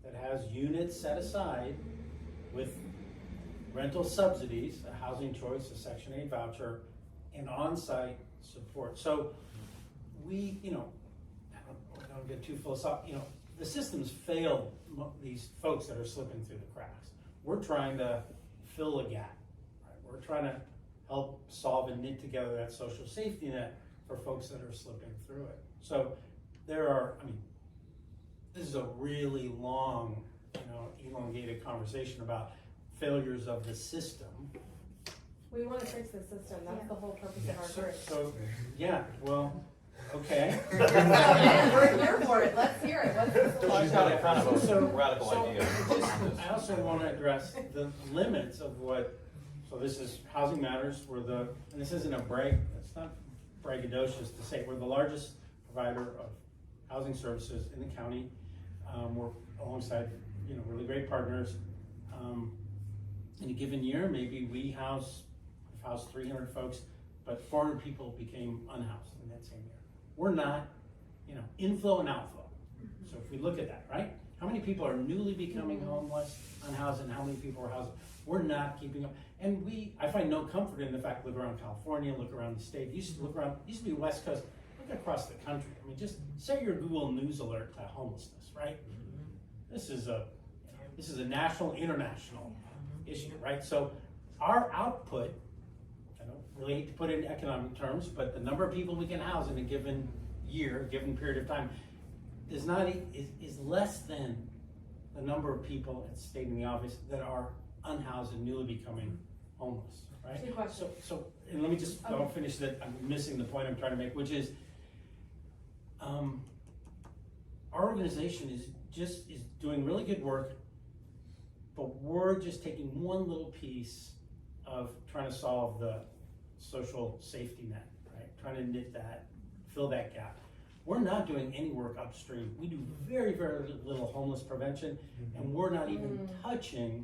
that has units set aside with rental subsidies, a housing choice, a Section 8 voucher, and on-site support. So we, I don't get too philosophical, the system's failed these folks that are slipping through the cracks. We're trying to fill a gap, right? We're trying to help solve and knit together that social safety net for folks that are slipping through it. So this is a really long, elongated conversation about failures of the system. We want to fix the system, that's the whole purpose of our group. So, yeah, well, okay. So, man, we're here for it, let's hear it, what's the solution? She's got a kind of a So- radical so idea. I also want to address the limits of so this is Housing Matters, and this isn't it's not braggadocious to say, we're the largest provider of housing services in the county. We're alongside, really great partners. In a given year, maybe we've housed 300 folks, but 400 people became unhoused in that same year. We're not, inflow and outflow. So if we look at that, right? How many people are newly becoming homeless, unhoused, and how many people are housed? We're not keeping up. And I find no comfort in the fact, look around California, look around the state, used to be West Coast, look across the country. I mean, just set your Google News alert to homelessness, right? This is a national, international issue, right? So our output, I don't really hate to put it in economic terms, but the number of people we can house in a given year, a given period of time, is less than the number of people, it's stated in the office, that are unhoused and newly becoming homeless, right? Good question. So, and let me just, I'll finish that, I'm missing the point I'm trying to make, which is, our organization is doing really good work, but we're just taking one little piece of trying to solve the social safety net, right? Trying to knit that, fill that gap. We're not doing any work upstream. We do very, very little homeless prevention, and we're not even touching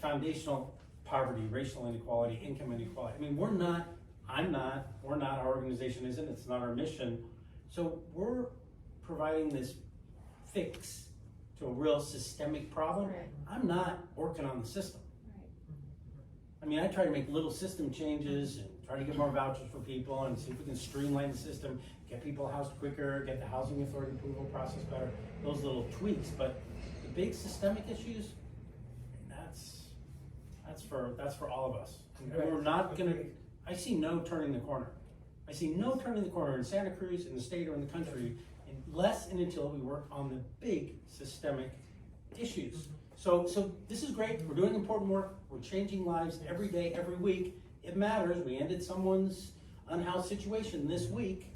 foundational poverty, racial inequality, income inequality. I mean, we're not, our organization isn't, it's not our mission. So we're providing this fix to a real systemic problem. Right. I'm not working on the system. Right. I mean, I try to make little system changes and try to get more vouchers for people and see if we can streamline the system, get people housed quicker, get the housing authority approval process better, those little tweaks. But the big systemic issues, that's for all of us. And we're not gonna, I see no turning the corner. I see no turning the corner in Santa Cruz, in the state, or in the country, unless and until we work on the big systemic issues. So this is great. We're doing important work. We're changing lives every day, every week. It matters. We ended someone's unhoused situation this week,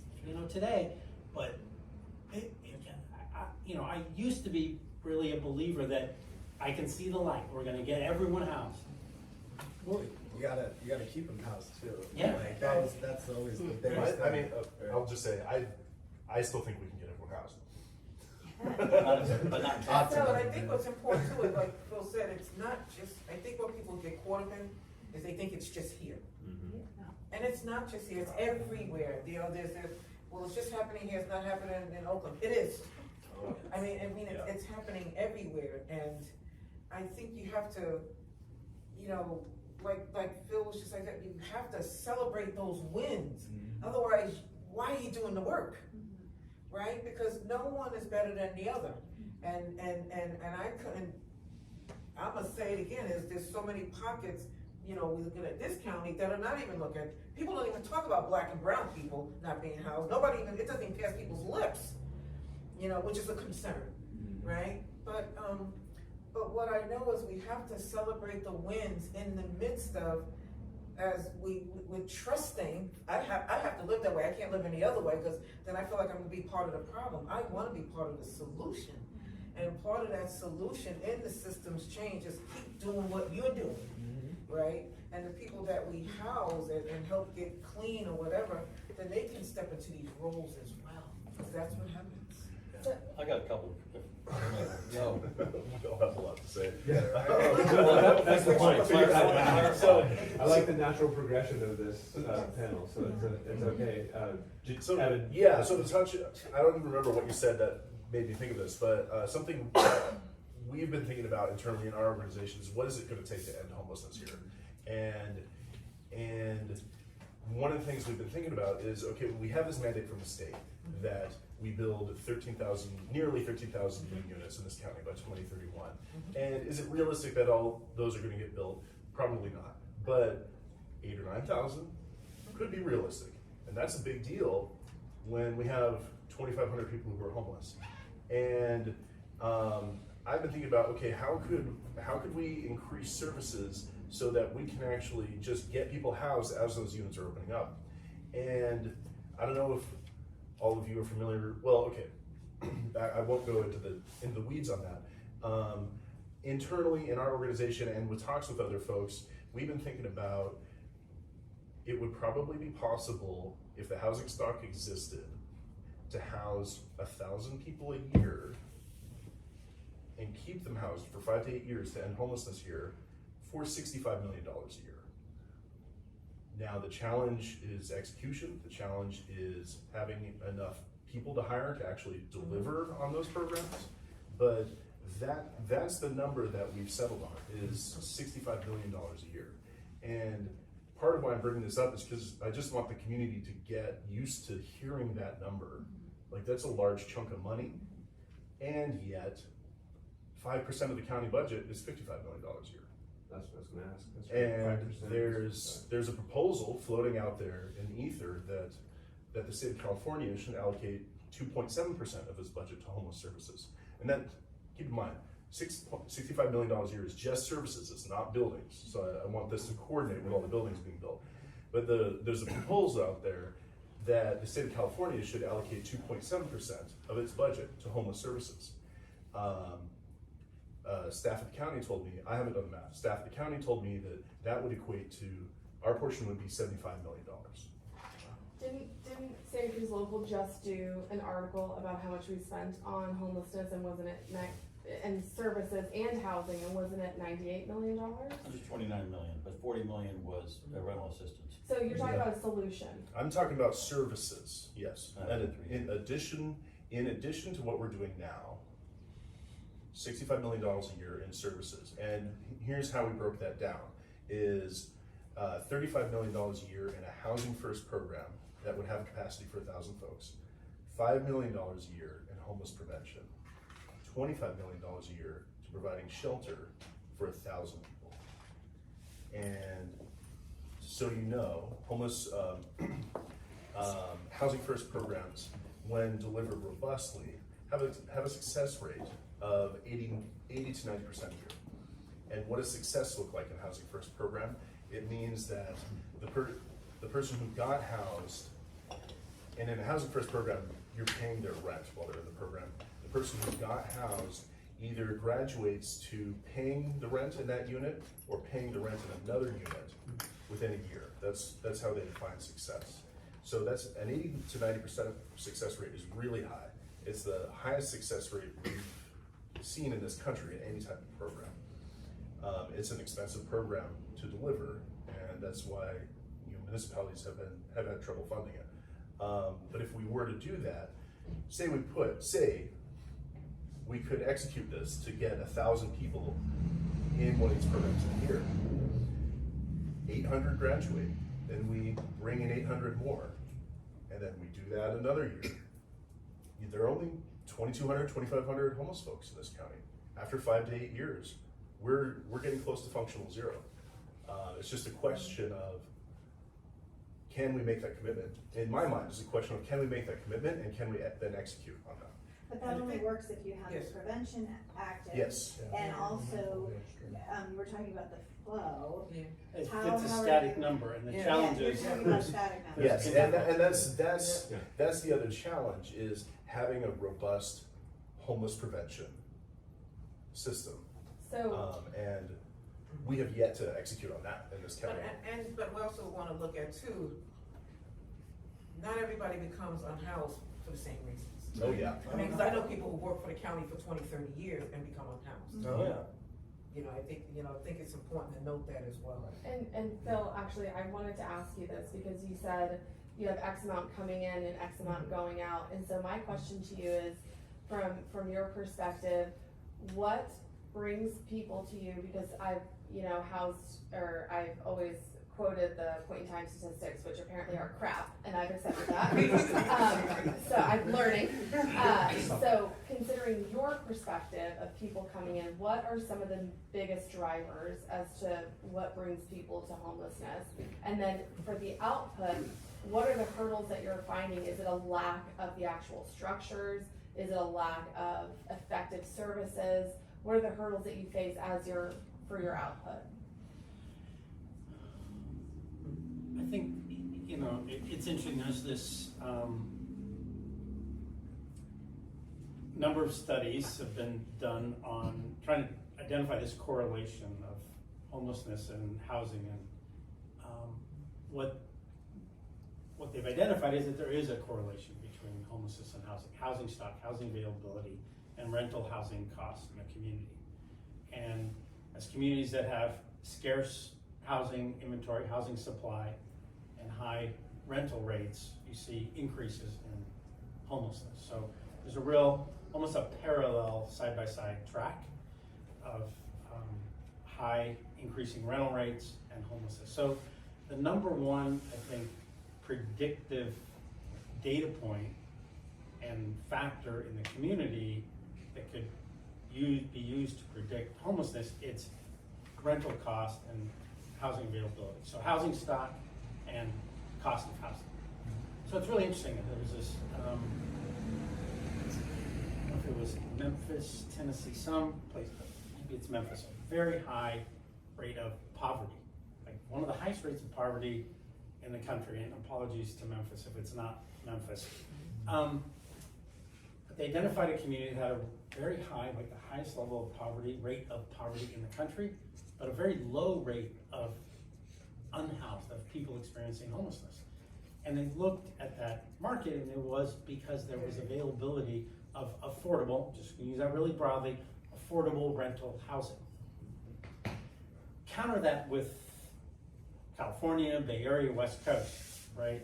today. But I used to be really a believer that I can see the light. We're going to get everyone housed. You gotta keep them housed too. Yeah. Like that's always the biggest I thing. mean, I'll just say, I still think we can get everyone housed. But not Lots So of I them, think yeah. what's important too is, like Phil said, it's not just, I think what people get caught up in is they think it's just here. And it's not just here, it's everywhere. Well, it's just happening here, it's not happening in Oakland. It is. I mean, it's happening everywhere, and I think you have to, like Phil was just like that, you have to celebrate those wins. Otherwise, why are you doing the work? Right? Because no one is better than the other. And I'm gonna say it again, there's so many pockets, we look at this county that are not even looking, people don't even talk about black and brown people not being housed. It doesn't even pass people's lips, which is a concern, right? But what I know is we have to celebrate the wins in the midst of, as we're trusting. I have to live that way. I can't live any other way, because then I feel like I'm gonna be part of the problem. I wanna be part of the solution. And part of that solution in the systems change is keep doing what you're doing, right? And the people that we house and help get clean or whatever, then they can step into these roles as well, because that's what happens. I got a couple. We all have a lot to say. That's the point. So, I like the natural progression of this panel, so it's okay. So, Evan? yeah, so to touch, I don't even remember what you said that made me think of this, but something we've been thinking about internally in our organization is, what is it going to take to end homelessness here? And one of the things we've been thinking about is, okay, we have this mandate from the state that we build nearly 13,000 new units in this county by 2031. And is it realistic that all those are going to get built? Probably not. But 8,000 or 9,000 could be realistic. And that's a big deal when we have 2,500 people who are homeless. And I've been thinking about, okay, how could we increase services so that we can actually just get people housed as those units are opening up? And I don't know if all of you are familiar. Well, okay, I won't go into the weeds on that. Internally in our organization and with talks with other folks, we've been thinking about, it would probably be possible, if the housing stock existed, to house 1,000 people a year and keep them housed for 5 to 8 years to end homelessness here for $65 million a year. Now the challenge is execution. The challenge is having enough people to hire to actually deliver on those programs. But that's the number that we've settled on, is $65 million a year. And part of why I'm bringing this up is because I just want the community to get used to hearing that number. Like, that's a large chunk of money, and yet 5% of the county budget is $55 million a year. That's what I was gonna ask. That's And 5%. there's a proposal floating out there in the ether that the state of California should allocate 2.7% of its budget to homeless services. And that, keep in mind, $65 million a year is just services, it's not buildings. So I want this to coordinate with all the buildings being built. But there's a proposal out there that the state of California should allocate 2.7% of its budget to homeless services. Staff at the county told me, I haven't done the math, staff at the county told me that would equate to, our portion would be $75 million. Didn't Santa Cruz Local just do an article about how much we spent on homelessness, and wasn't it and services and housing, and wasn't it $98 million? 129 million, but 40 million was rental assistance. So you're talking about a solution. I'm talking about services, yes. And in addition to what we're doing now, $65 million a year in services. And here's how we broke that down, is $35 million a year in a Housing First program that would have capacity for 1,000 folks, $5 million a year in homeless prevention, $25 million a year to providing shelter for 1,000 people. And so you know, homeless Housing First programs, when delivered robustly, have a success rate of 80 to 90% a year. And what does success look like in Housing First program? It means that the person who got housed, and in a Housing First program, you're paying their rent while they're in the program. The person who got housed either graduates to paying the rent in that unit or paying the rent in another unit within a year. That's how they define success. So that's an 80 to 90% success rate is really high. It's the highest success rate we've seen in this country in any type of program. It's an expensive program to deliver, and that's why municipalities have had trouble funding it. But if we were to do that, say we could execute this to get 1,000 people in one of these programs in a year. 800 graduate, then we bring in 800 more, and then we do that another year. There are only 2,200, 2,500 homeless folks in this county. After 5 to 8 years, we're getting close to functional zero. It's just a question of, can we make that commitment? In my mind, it's a question of, can we make that commitment, and can we then execute on that? But that only works if you have Yes. the prevention active. Yes. And also, we're talking about the flow. It's How a are static you- number, and the Yeah. challenge You're is. talking about static numbers. Yes, and that's the other challenge, is having a robust homeless prevention system. So And we have yet to execute on that in this county. But we also wanna look at too, not everybody becomes unhoused for the same reasons. Oh, yeah. I mean, cause I know people who work for the county for 20, 30 years and become unhoused. Oh, yeah. I think it's important to note that as well. And Phil, actually, I wanted to ask you this because you said you have X amount coming in and X amount going out. And so my question to you is, from your perspective, what brings people to you? Because I've always quoted the point in time statistics, which apparently are crap, and I've accepted that. So I'm learning. So considering your perspective of people coming in, what are some of the biggest drivers as to what brings people to homelessness? And then for the output, what are the hurdles that you're finding? Is it a lack of the actual structures? Is it a lack of effective services? What are the hurdles that you face for your output? I think, it's interesting, there's this number of studies have been done on trying to identify this correlation of homelessness and housing, and what they've identified is that there is a correlation between homelessness and housing stock, housing availability, and rental housing costs in a community. And as communities that have scarce housing inventory, housing supply, and high rental rates, you see increases in homelessness. So there's a real, almost a parallel side-by-side track of high increasing rental rates and homelessness. So the number one, I think, predictive data point and factor in the community that could be used to predict homelessness, it's rental cost and housing availability. So housing stock and cost of housing. So it's really interesting. There was this, I don't know if it was Memphis, Tennessee, some place, maybe it's Memphis, a very high rate of poverty. Like one of the highest rates of poverty in the country, and apologies to Memphis if it's not Memphis. But they identified a community that had a very high, like the highest level of poverty, rate of poverty in the country, but a very low rate of unhoused, of people experiencing homelessness. And they looked at that market, and it was because there was availability of affordable, just gonna use that really broadly, affordable rental housing. Counter that with California, Bay Area, West Coast, right?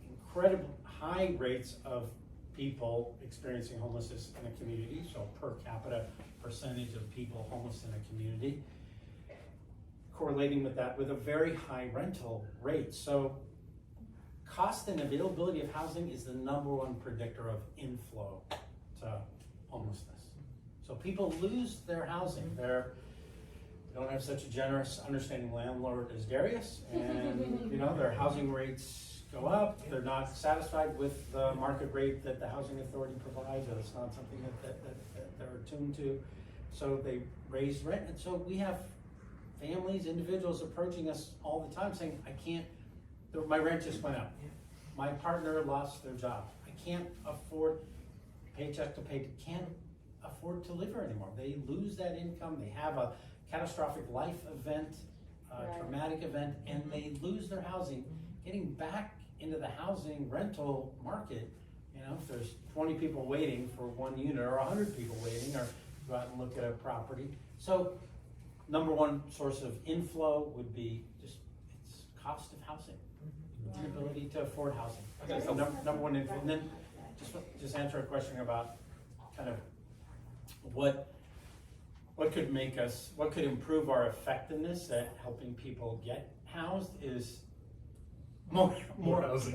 Incredible high rates of people experiencing homelessness in a community, so per capita percentage of people homeless in a community. Correlating with that with a very high rental rate. So cost and availability of housing is the number one predictor of inflow to homelessness. So people lose their housing. They don't have such a generous, understanding landlord as Darius, and their housing rates go up. They're not satisfied with the market rate that the housing authority provides, or it's not something that they're attuned to. So they raise rent, and so we have families, individuals approaching us all the time saying, my rent just went up. My partner lost their job. I can't afford paycheck to pay, can't afford to live here anymore. They lose that income, they have a catastrophic life event, traumatic event, and they lose their housing. Getting back into the housing rental market, if there's 20 people waiting for one unit or 100 people waiting, or go out and look at a property. So number one source of inflow would be just it's cost of housing, inability to afford housing. Okay, so number one inflow. And then just answer a question about kind of what could improve our effectiveness at helping people get housed is more housing,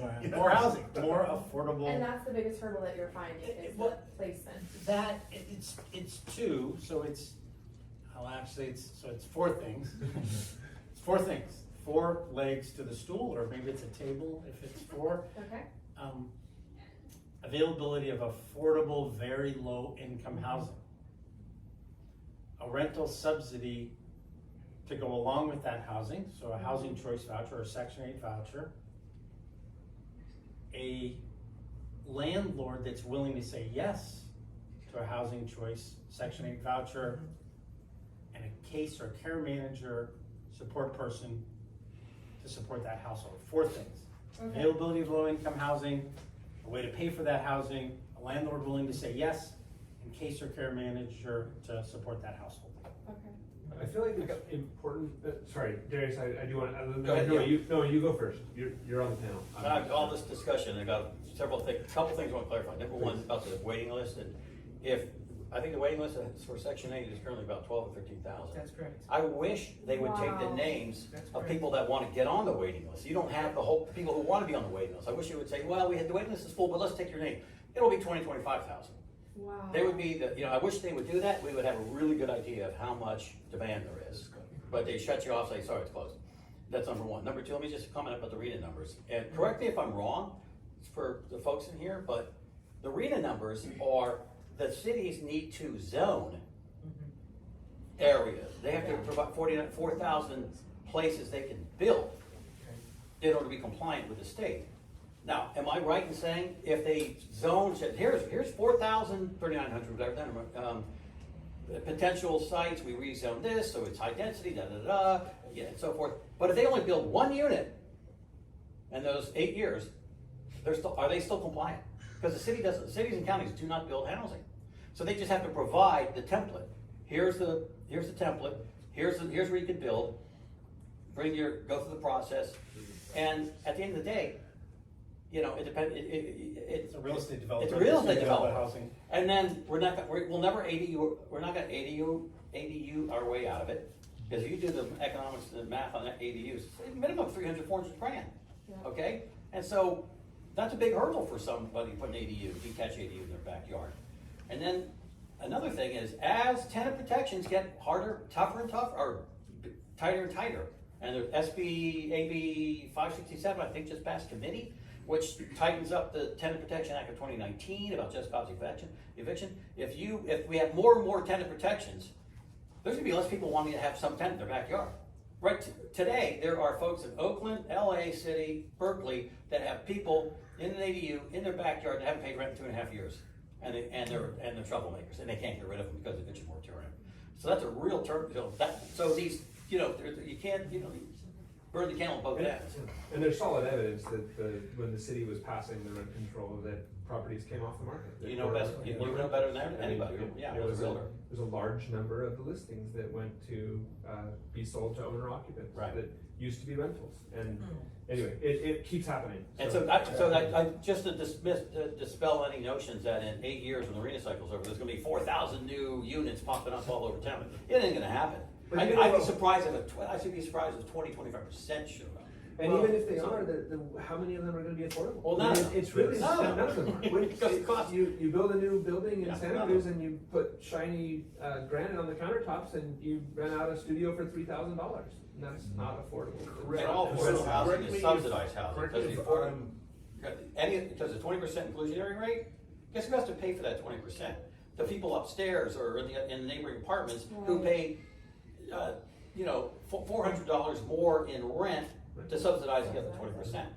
more affordable. And that's the biggest hurdle that you're finding is the placement. That it's two, so it's four things. It's four things. 4 legs to the stool, or maybe it's a table if it's 4. Okay. Availability of affordable, very low income housing. A rental subsidy to go along with that housing, so a housing choice voucher or Section 8 voucher. A landlord that's willing to say yes to a housing choice Section 8 voucher, and a case or care manager, support person to support that household. 4 things. Okay. Availability of low income housing, a way to pay for that housing, a landlord willing to say yes, and case or care manager to support that household. Okay. I feel like it's important. Sorry, Darius, I do want to. Go ahead, You go first. You're on the panel. All this discussion, I got couple things I want to clarify. Number one, about the waiting list, and I think the waiting list for Section 8 is currently about 12 or 13,000. That's correct. I wish they would take the names of people that want to get on the waiting list. You don't have the whole people who want to be on the waiting list. I wish you would say, well, the waiting list is full, but let's take your name. It'll be 20, 25,000. Wow. They would be I wish they would do that. We would have a really good idea of how much demand there is. But they shut you off, say, sorry, it's closed. That's number one. Number two, let me just comment about the RENA numbers. And correct me if I'm wrong, for the folks in here, but the RENA numbers are the cities need to zone areas. They have to provide 4,000 places they can build in order to be compliant with the state. Now, am I right in saying if they zone, said here's 4,000, 3,900, whatever, potential sites, we rezone this, so it's high density, and so forth. But if they only build 1 unit in those 8 years, are they still compliant? Because the cities and counties do not build housing. So they just have to provide the template. Here's the template, here's where you can build. go through the process, and at the end of the day, you know, it depends, It's a real estate developer. it's a real estate Develop developer. Housing. And then we'll never we're not gonna ADU our way out of it, because if you do the economics, the math on that ADUs, it's minimum 300, 400 grand, Yeah. okay? And so, that's a big hurdle for somebody to put an ADU, detached ADU in their backyard. And then, another thing is, as tenant protections get harder, tougher and tougher, or tighter and tighter, and the AB 567, I think, just passed committee, which tightens up the Tenant Protection Act of 2019 about just cause eviction. If we have more and more tenant protections, there's gonna be less people wanting to have some tenant in their backyard. Right, today, there are folks in Oakland, LA City, Berkeley, that have people in an ADU in their backyard that haven't paid rent in 2.5 years. And they're troublemakers, and they can't get rid of them because of the eviction moratorium. So that's a real term, so these, you know, you can't, you know, burn the candle at both ends. And there's solid evidence that when the city was passing the rent control, that properties came off the market. You know best, you know better than anybody, yeah, There as was a realtor. a large number of the listings that went to be sold to owner occupants. Right. That used to be rentals, and anyway, it keeps happening. And so just to dispel any notions that in 8 years when the arena cycle's over, there's gonna be 4,000 new units popping up all over town. It ain't gonna happen. But I'd you know be what? surprised if 20-25% show up. And Well, even if they are, how many of them are gonna be affordable? Well, none I mean, of them. It's really, None of none them. of them are. Because it costs- You build a new building in Yeah, Santa none of Cruz them. and you put shiny granite on the countertops and you rent out a studio for $3,000. And that's not affordable. Correct. And all affordable housing Correct me is if- subsidized housing, correct me because the if affordable, because the 20% inclusionary rate, guess who has to pay for that 20%? The people upstairs or in the neighboring apartments who pay, you know, $400 more in rent to subsidize the other 20%.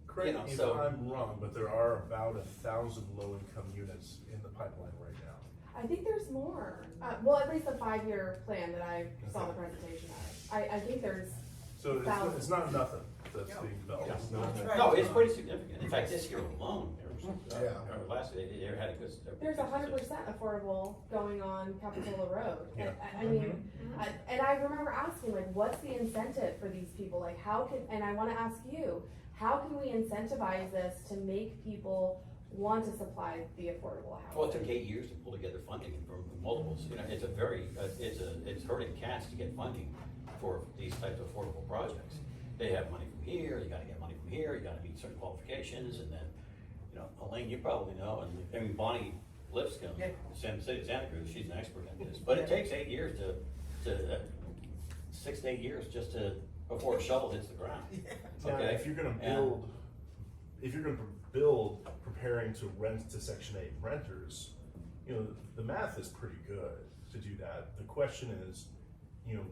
Correct You know, me if so- I'm wrong, but there are about 1,000 low-income units in the pipeline right now. I think there's more. Well, at least the 5-year plan that I saw the presentation of. I think there's, So Thousands. it's not nothing that's being developed. It's not- No, it's pretty significant. In fact, this year alone, Yeah. last year, they had a good. there's 100% affordable going on Capitola Road. Yeah. I mean, and I remember asking, like, what's the incentive for these people? Like, how can, and I wanna ask you, how can we incentivize this to make people want to supply the affordable housing? Well, it took 8 years to pull together funding from multiples, you know, it's a very, it's hurting cats to get funding for these types of affordable projects. They have money from here, you gotta get money from here, you gotta meet certain qualifications, and then, you know, Elaine, you probably know, and I mean, Bonnie Lipscomb, Yeah. Santa Cruz, she's an expert in this, but it takes 8 years to 6 to 8 years just before a shovel hits the ground. Now, Okay? if you're gonna And- build preparing to rent to Section 8 renters, you know, the math is pretty good to do that. The question is, you know,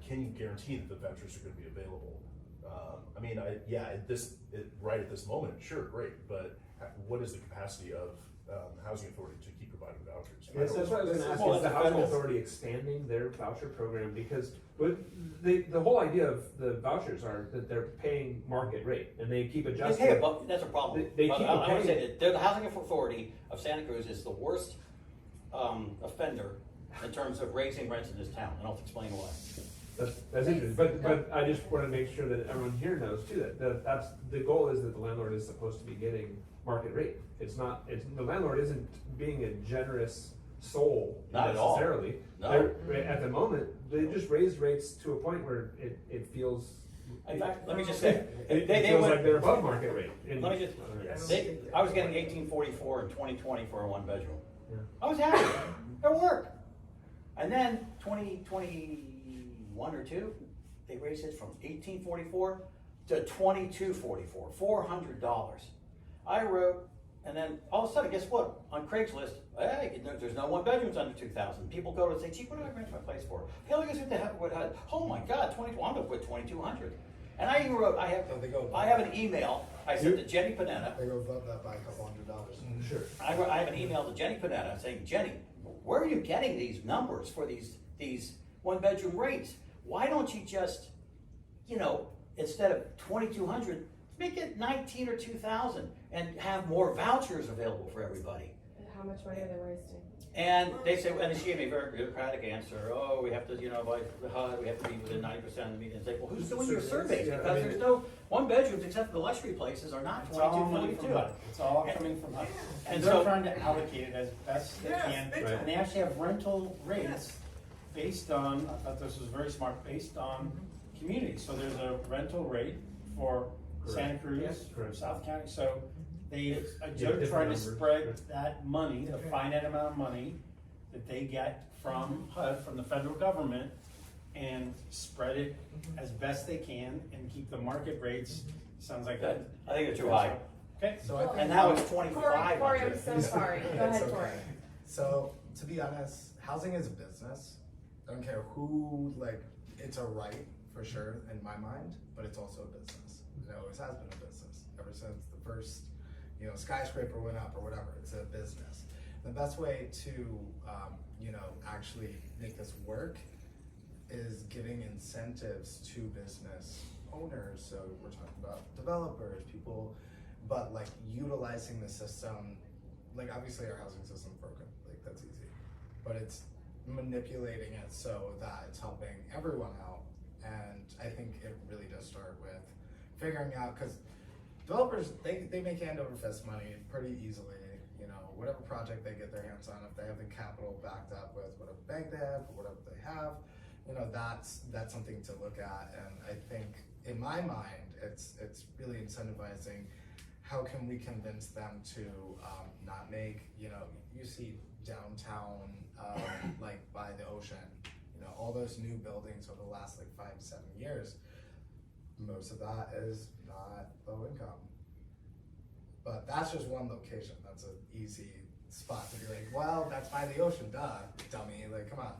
can you guarantee that the vouchers are gonna be available? I mean, right at this moment, sure, great, but what is the capacity of Housing Authority to keep providing vouchers? Yes, that's what I was gonna ask, Well, is the that's housing federal. authority expanding their voucher program? Because the whole idea of the vouchers are that they're paying market rate, and they keep They adjusting. pay that's a problem. They But keep I would say paying. that the Housing Authority of Santa Cruz is the worst offender in terms of raising rents in this town, and I'll explain why. That's interesting, but I just wanna make sure that everyone here knows too, that's, the goal is that the landlord is supposed to be getting market rate. The landlord isn't being a generous soul Not at all. necessarily. No. At the moment, they just raised rates to a point where it feels. In fact, let me just say, It they feels went- like they're above market rate. Let me just, I was getting 1844 in 2020 for a 1-bedroom. Yeah. I was happy, it worked. And then 2021 or 2, they raised it from 1844 to 2244, $400. I wrote, and then all of a sudden, guess what? On Craigslist, hey, there's no 1-bedrooms under 2,000. People go and say, gee, what do I rent my place for? Hell, guess what the heck? Oh my God, I'm gonna put 2,200. And I even wrote, I have an email I sent to Jenny Panetta. They go above that by a couple $100. Sure. I have an email to Jenny Panetta saying, Jenny, where are you getting these numbers for these 1-bedroom rates? Why don't you just, you know, instead of 2,200, make it 19 or 2,000 and have more vouchers available for everybody? how much money are they wasting? And they said, and she gave me a very bureaucratic answer, oh, we have to, by the HUD, we have to be within 90% of the meeting. It's like, well, who's doing your surveys? Yeah, I Because mean- there's no, one bedrooms, except for the luxury places, are not It's all 22, money from 42. HUD. It's all coming from HUD. And And so- they're trying to allocate it as best they Yes, can. big time. And they actually have rental rates Yes. based on, I thought this was very smart, based on community. So there's a rental rate for Santa Cruz, Yes. for South County. So they are different trying to numbers. spread that money, the Okay. finite amount of money that they get from HUD, from the federal government, and spread it as best they can and keep the market rates, sounds like that. I think they're too high. Okay. So I think. And now it's Corey, 2,500. I'm so sorry. Go It's ahead, okay. Corey. So, to be honest, housing is a business. I don't care who, it's a right for sure in my mind, but it's also a business. It always has been a business ever since the first, skyscraper went up or whatever. It's a business. The best way to, actually make this work is giving incentives to business owners. So we're talking about developers, people, but utilizing the system. Obviously our housing system's broken, that's easy, but it's manipulating it so that it's helping everyone out. And I think it really does start with figuring out, because developers, they make hand over fist money pretty easily. Whatever project they get their hands on, if they have the capital backed up with whatever bank they have, or whatever they have, that's something to look at. And I think in my mind, it's really incentivizing. How can we convince them to not make, you see downtown, by the ocean, all those new buildings over the last 5 to 7 years, most of that is not low income. But that's just one location. That's an easy spot to be well, that's by the ocean, duh, dummy, come on.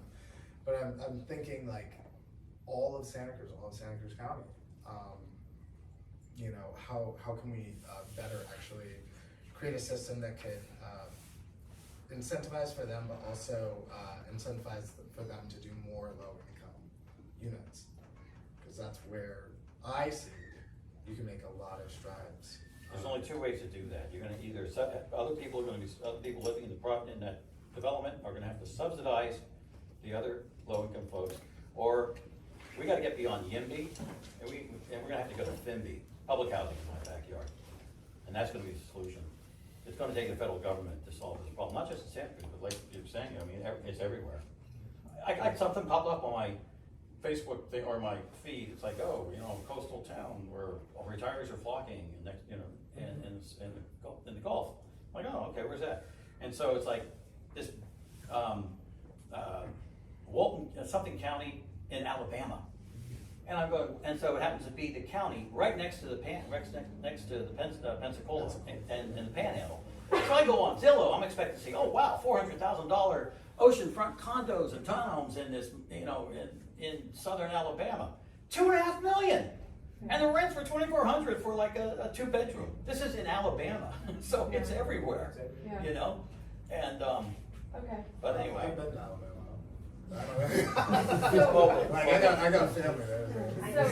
But I'm thinking all of Santa Cruz County, how can we better actually create a system that could incentivize for them, but also incentivize for them to do more low income units, because that's where I see you can make a lot of strides. There's only two ways to do that. You're gonna either, other people living in that development are gonna have to subsidize the other low-income folks, or we gotta get beyond YIMBY, and we're gonna have to go to FIMBY, public housing in my backyard. And that's gonna be the solution. It's gonna take the federal government to solve this problem, not just in Santa Cruz, but like you're saying, it's everywhere. I something popped up on my Facebook thing, or my feed, it's coastal town where retirees are flocking, in the Gulf. I'm like, oh, okay, where's that? And so it's this, Walton, something county in Alabama. And I'm going, and so it happens to be the county right next to the Pensacola and the Panhandle. So I go on Zillow, I'm expecting to see, oh wow, $400,000 oceanfront condos and townhomes in this, in southern Alabama. $2.5 million. And the rents were $2,400 for a 2-bedroom. This is in Alabama, so it's everywhere, Yeah. And, Okay. but anyway. I've been to Alabama. So, I got family there. so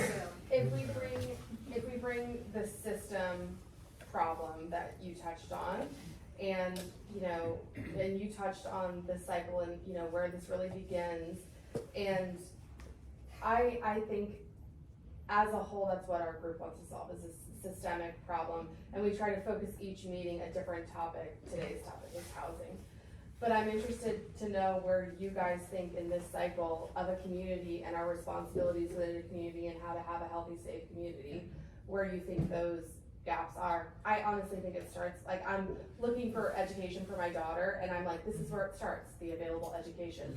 if we bring the system problem that you touched on, and you touched on the cycle and where this really begins, and I think as a whole, that's what our group wants to solve, is a systemic problem, and we try to focus each meeting a different topic. Today's topic is housing. But I'm interested to know where you guys think in this cycle of a community and our responsibilities within a community and how to have a healthy, safe community, where you think those gaps are. I honestly think it starts, I'm looking for education for my daughter, and I'm this is where it starts, the available education.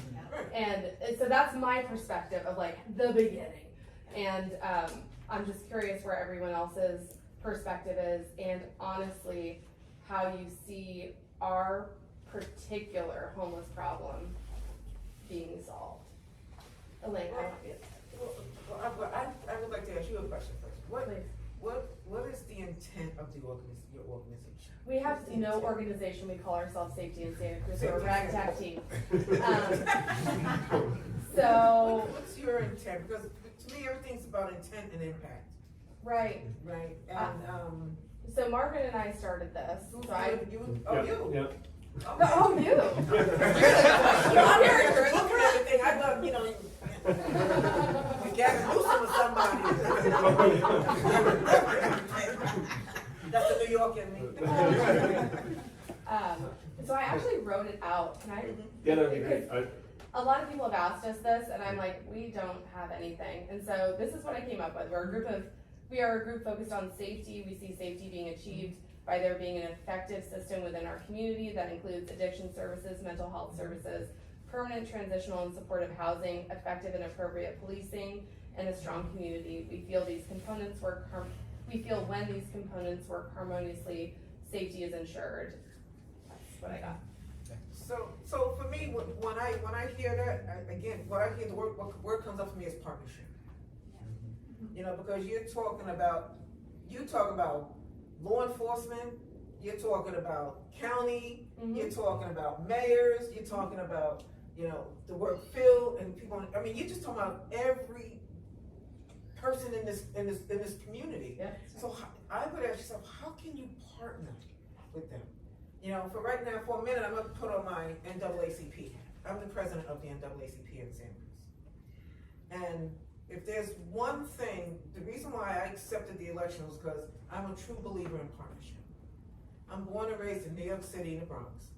And so that's my perspective of the beginning. And I'm just curious where everyone else's perspective is, and honestly, how you see our particular homeless problem being solved. Elaine, I don't Well, I would like to ask you a question first. Please. What is the intent of your organization? We have no organization. We call ourselves Safety in Santa Cruz. We're a Safety in ragtag Santa team. So, What's your intent? Because to me, everything's about intent and impact, right. right? And So Marvin and I started this. So Yeah. Oh, you? I'm here looking at everything, I thought, you know, we got Newsom or somebody. That's the New York in me. So I actually wrote it out. Can I? Yeah, that'd be great. A lot of people have asked us this, and I'm like, we don't have anything. And so this is what I came up with. We are a group focused on safety. We see safety being achieved by there being an effective system within our community that includes addiction services, mental health services, permanent transitional and supportive housing, effective and appropriate policing, and a strong community. We feel when these components work harmoniously, safety is ensured. That's what I got. So for me, when I hear that, again, what I hear, what word comes up for me is partnership. You know, because you're talking about law enforcement, you're talking about county, you're talking about mayors, you're talking about, you know, the word field and people, I mean, you're just talking about every person in this community. Yeah. So I would ask yourself, how can you partner with them? You know, for right now, for a minute, I'm gonna put on my NAACP hat. I'm the president of the NAACP in Santa Cruz. And if there's one thing, the reason why I accepted the election was because I'm a true believer in partnership. I'm born and raised in New York City in the Bronx.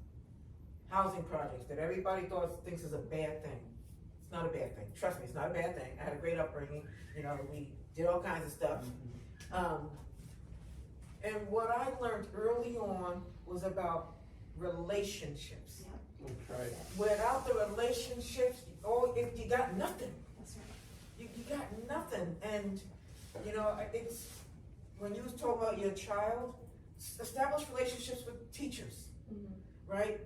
Housing projects that everybody thinks is a bad thing. It's not a bad thing. Trust me, it's not a bad thing. I had a great upbringing. You know, we did all kinds of stuff. And what I learned early on was about relationships. That's right. Without the relationships, you got nothing. That's right. You got nothing. And, you know, it's, when you was talking about your child, establish relationships with teachers, right?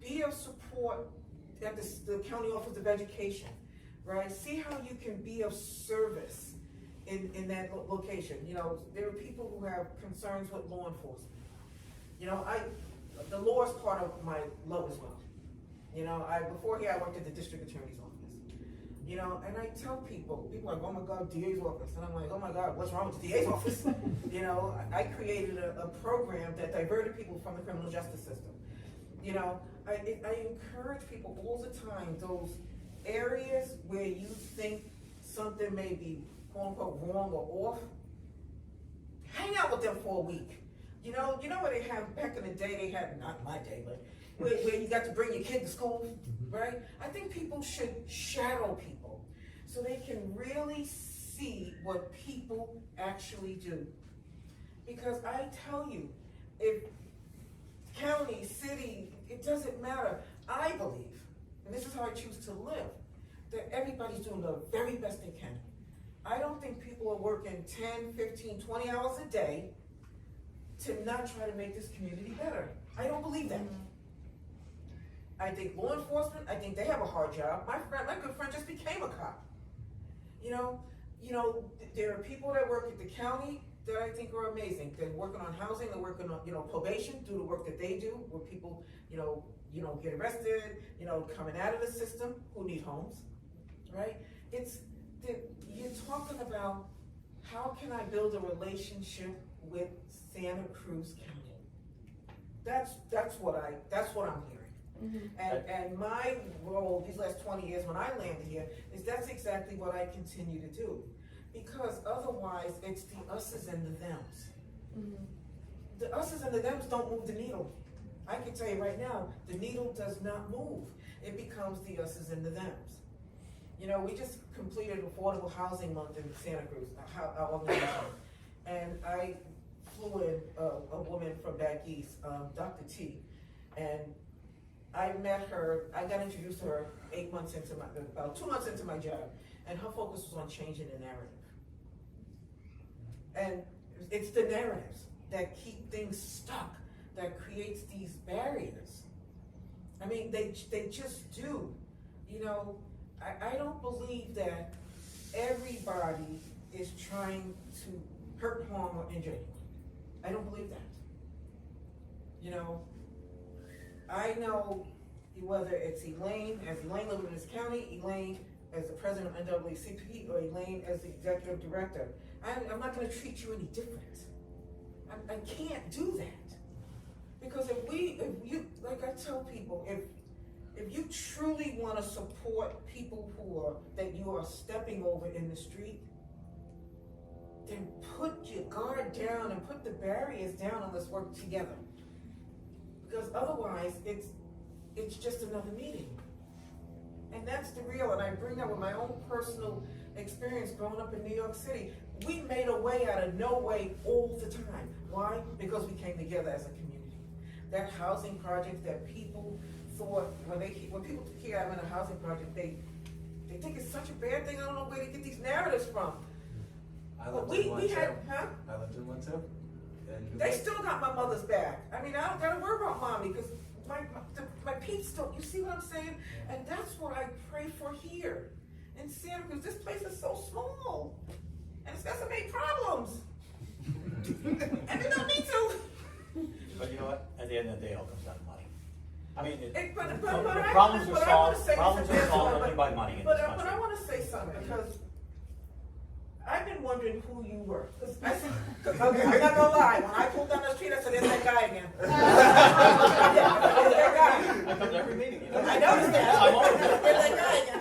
Be of support at the County Office of Education, right? See how you can be of service in that location. You know, there are people who have concerns with law enforcement. You know, the law is part of my love as well. You know, before here I worked at the district attorney's office. You know, and I tell people are like, oh my God, DA's office. And I'm like, oh my God, what's wrong with the DA's office? You know, I created a program that diverted people from the criminal justice system. You know, I encourage people all the time, those areas where you think something may be quote unquote wrong or off, hang out with them for a week. You know what they have back in the day, they had, not my day, but where you got to bring your kid to school, right? I think people should shadow people so they can really see what people actually do. Because I tell you, if county, city, it doesn't matter. I believe, and this is how I choose to live, that everybody's doing the very best they can. I don't think people are working 10, 15, 20 hours a day to not try to make this community better. I don't believe that. I think law enforcement, I think they have a hard job. My good friend just became a cop. You know, there are people that work at the county that I think are amazing. They're working on housing, they're working on, probation, do the work that they do, where people, get arrested, coming out of the system, who need homes, right? You're talking about how can I build a relationship with Santa Cruz County? That's what I'm hearing. And my role these last 20 years when I landed here is that's exactly what I continue to do. Because otherwise it's the us's and the thems. The us's and the thems don't move the needle. I can tell you right now, the needle does not move. It becomes the us's and the thems. We just completed Affordable Housing Month in Santa Cruz, our organization. And I flew in a woman from back east, Dr. T, and I met her, I got introduced to her about 2 months into my job, and her focus was on changing the narrative. And it's the narratives that keep things stuck, that creates these barriers. I mean, they just do. I don't believe that everybody is trying to hurt, harm, or injure anyone. I don't believe that. I know whether it's Elaine, as Elaine living in this county, Elaine as the president of NAACP, or Elaine as the executive director. I'm not going to treat you any different. I can't do that. Because if you, like I tell people, if you truly wanna support people that you are stepping over in the street, then put your guard down and put the barriers down and let's work together. Because otherwise, it's just another meeting. And that's the real, and I bring that with my own personal experience growing up in New York City. We made a way out of no way all the time. Why? Because we came together as a community. That housing project that people thought, when people hear I'm in a housing project, they think it's such a bad thing. I don't know where to get these narratives from. I But lived in one too. huh? I lived in one too. And They still got my mother's back. I mean, I don't gotta worry about mommy, because my peeps don't, you see what I'm saying? And that's what I pray for here in Santa Cruz. This place is so small, and it's got so many problems. And it don't need to. But you know what, at the end of the day, it all comes down to money. I mean, But problems but are I wanna solved, say problems something are solved else, only by money in this But country. I wanna say something, because I've been wondering who you were. Cause I'm not gonna lie, when I pulled down the street, I said, there's that guy again. There's that guy. I come to every meeting, you know? I noticed that. I'm always There's that guy again.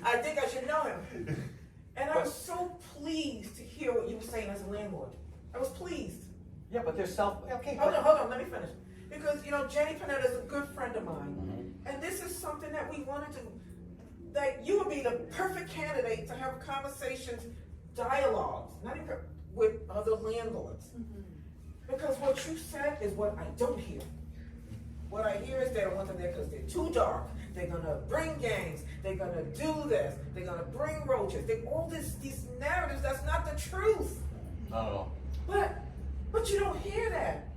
I think I should know him. And I was so pleased to hear what you were saying as a landlord. I was pleased. Yeah, but there's okay. Hold on, let me finish. Because, Jenny Panetta is a good friend of mine. And this is something that we wanted to, that you would be the perfect candidate to have conversations, dialogues, not even with other landlords. Because what you said is what I don't hear. What I hear is they don't want them there because they're too dark. They're gonna bring gangs. They're gonna do this. They're gonna bring roaches. All these narratives, that's not the truth. Not at all. But you don't hear that.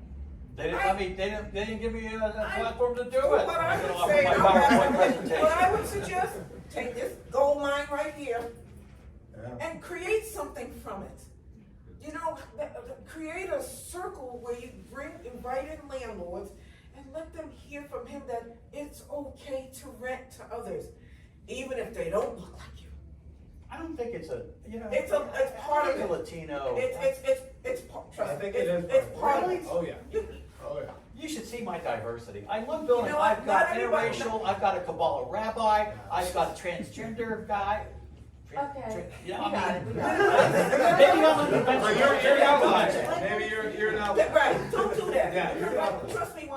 They didn't give me a platform to do it. What I I'm would gonna say, offer my PowerPoint presentation. what I would suggest, take this gold mine right here and create something from it. Create a circle where you invite in landlords and let them hear from him that it's okay to rent to others, even if they don't look like you. I don't think it's It's part of the it. Latino. Trust me, it is it's part of it. Oh yeah. You- Oh yeah. You should see my diversity. I love building. You know what? I've got Not everybody- interracial. I've got a Kabbalah rabbi. I've got a transgender guy. Okay. You know, We I got mean, it, we got it. maybe I'm unconventional. But you're Maybe I'm not. unconventional. Maybe you're not. Right, don't do that. Yeah, you're not. Trust me,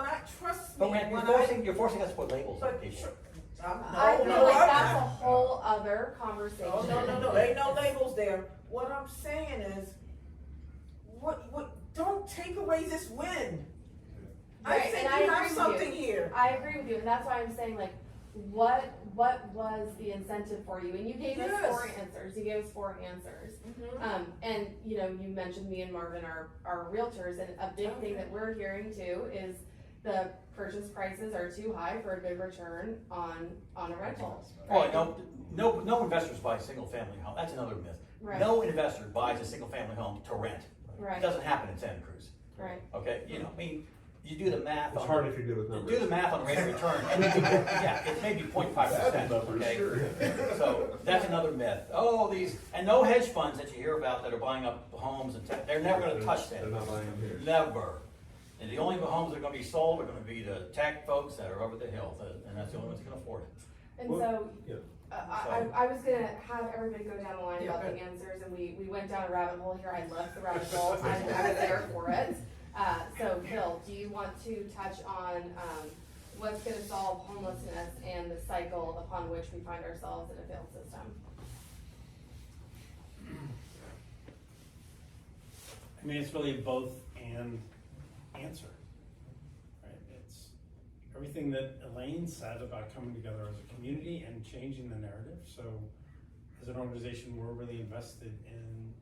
But man, you're forcing us to put labels on But people. I feel like that's a whole other conversation. Oh, no, there ain't no labels there. What I'm saying is, don't take away this win. I Right, think and I you agree have with something you. here. I agree with you, and that's why I'm saying, like, what was the incentive for you? And you gave us Yes. 4 answers. You gave us 4 answers. And you mentioned me and Marvin are realtors, and a big thing that we're hearing too is the purchase prices are too high for a good return on a rental. Right? Well, no investors buy a single family home. That's another myth. Right. No investor buys a single family home to rent. Right. It doesn't happen in Santa Cruz. Right. Okay, I mean, you do the math. It's hard if you're good with numbers. Do the math on the rate of return, and it's maybe 0.5%, okay? So that's another myth. And no hedge funds that you hear about that are buying up homes, they're never gonna touch that. They're not buying them here. Never. And the only homes that are gonna be sold are gonna be the tech folks that are over the hill, and that's the only ones that can afford it. And Well, so, yeah. I was gonna have everybody go down the line Yeah, about the good. answers, and we went down a rabbit hole here. I love the rabbit hole. I was there for it. So Bill, do you want to touch on what's gonna solve homelessness and the cycle upon which we find ourselves in a failed system? I mean, it's really a both and answer, right? It's everything that Elaine said about coming together as a community and changing the narrative. So as an organization, we're really invested in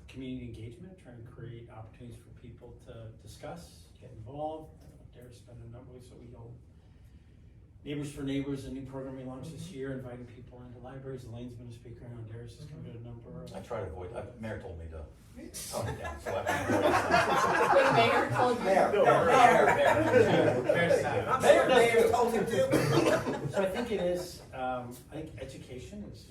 community engagement, trying to create opportunities for people to discuss, get involved. Dara's been a number, so we go Neighbors for Neighbors, a new program we launched this year, inviting people into libraries. Elaine's been a speaker on. Dara's has come to a number of. I try to avoid, Mayor told me to tone it down, so I. The mayor told you. Mayor. I'm Mayor sure does Mayor too. told him to. So I think it is, I think education is,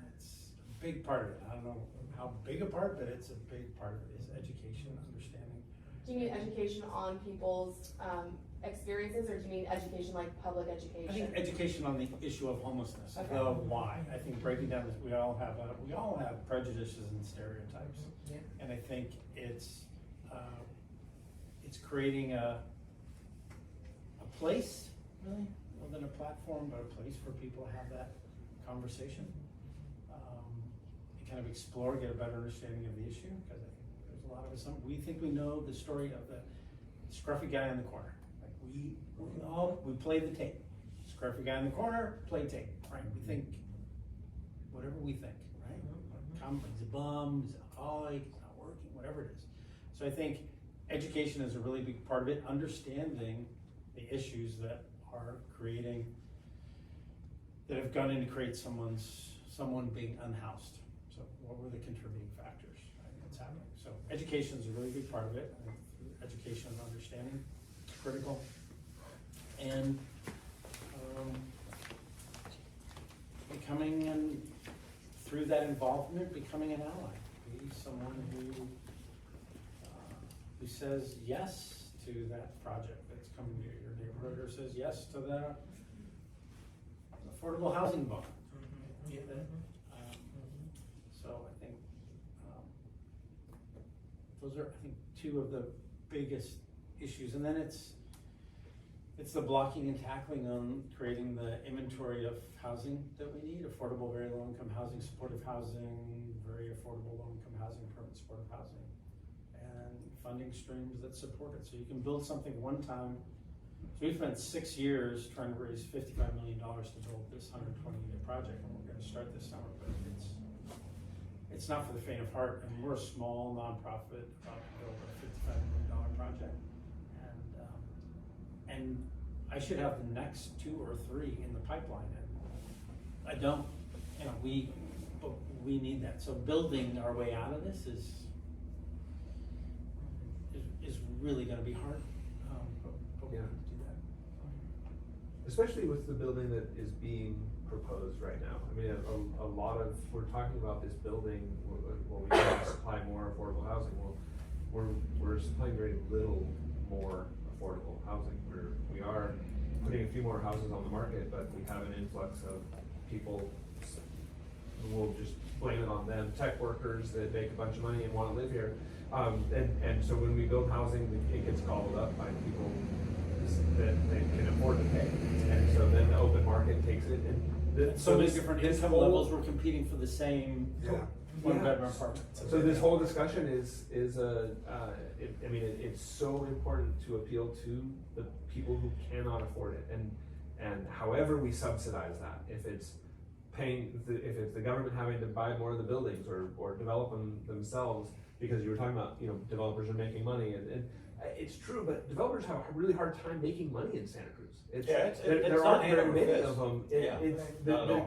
it's a big part of it. I don't know how big a part, but it's a big part of it, is education, understanding Do you mean education on people's, experiences, or do you mean education like public education? I think education on the issue of homelessness, Okay. the why. I think breaking down this, we all have prejudices and stereotypes. Yeah. And I think it's creating a place, really, more than a platform, but a place for people to have that conversation. And kind of explore, get a better understanding of the issue, because I think there's a lot of us, we think we know the story of the scruffy guy in the corner. Like we play the tape. Scruffy guy in the corner, play tape, right? We think whatever we think, right? He's a bum, he's an alcoholic, he's not working, whatever it is. So I think education is a really big part of it, understanding the issues that are creating, that have gone in to create someone being unhoused. So what were the contributing factors, right, that's happening? So education is a really big part of it. I think education and understanding is critical. And becoming, and through that involvement, becoming an ally. Be someone who says yes to that project that's coming to your neighborhood, or says yes to that affordable housing bond. So I think those are, I think, two of the biggest issues. And then it's the blocking and tackling on creating the inventory of housing that we need: affordable, very low income housing, supportive housing, very affordable low income housing, permanent supportive housing, and funding streams that support it. So you can build something one time. So we spent 6 years trying to raise $55 million to build this 120 unit project, and we're going to start this summer, but it's not for the faint of heart. And we're a small nonprofit about to build a $55 million project, and I should have the next 2 or 3 in the pipeline, and I don't. You know, but we need that. So building our way out of this is really going to be hard. But we Yeah. need to do that. Especially with the building that is being proposed right now. I mean, a lot of, we're talking about this building, well, we need to supply more affordable housing. Well, we're supplying very little more affordable housing. We are putting a few more houses on the market, but we have an influx of people, we'll just blame it on them, tech workers that make a bunch of money and wanna live here. And so when we build housing, it gets gobbled up by people that they can afford to pay. And so then the open market takes it, and So many different income levels, we're competing for the same one bedroom apartment. So this whole discussion is I mean, it's so important to appeal to the people who cannot afford it, and however we subsidize that, if it's if it's the government having to buy more of the buildings or develop them themselves, because you were talking about, you know, developers are making money, and it's true, but developers have a really hard time making money in Santa Cruz. There not aren't very many fist. of them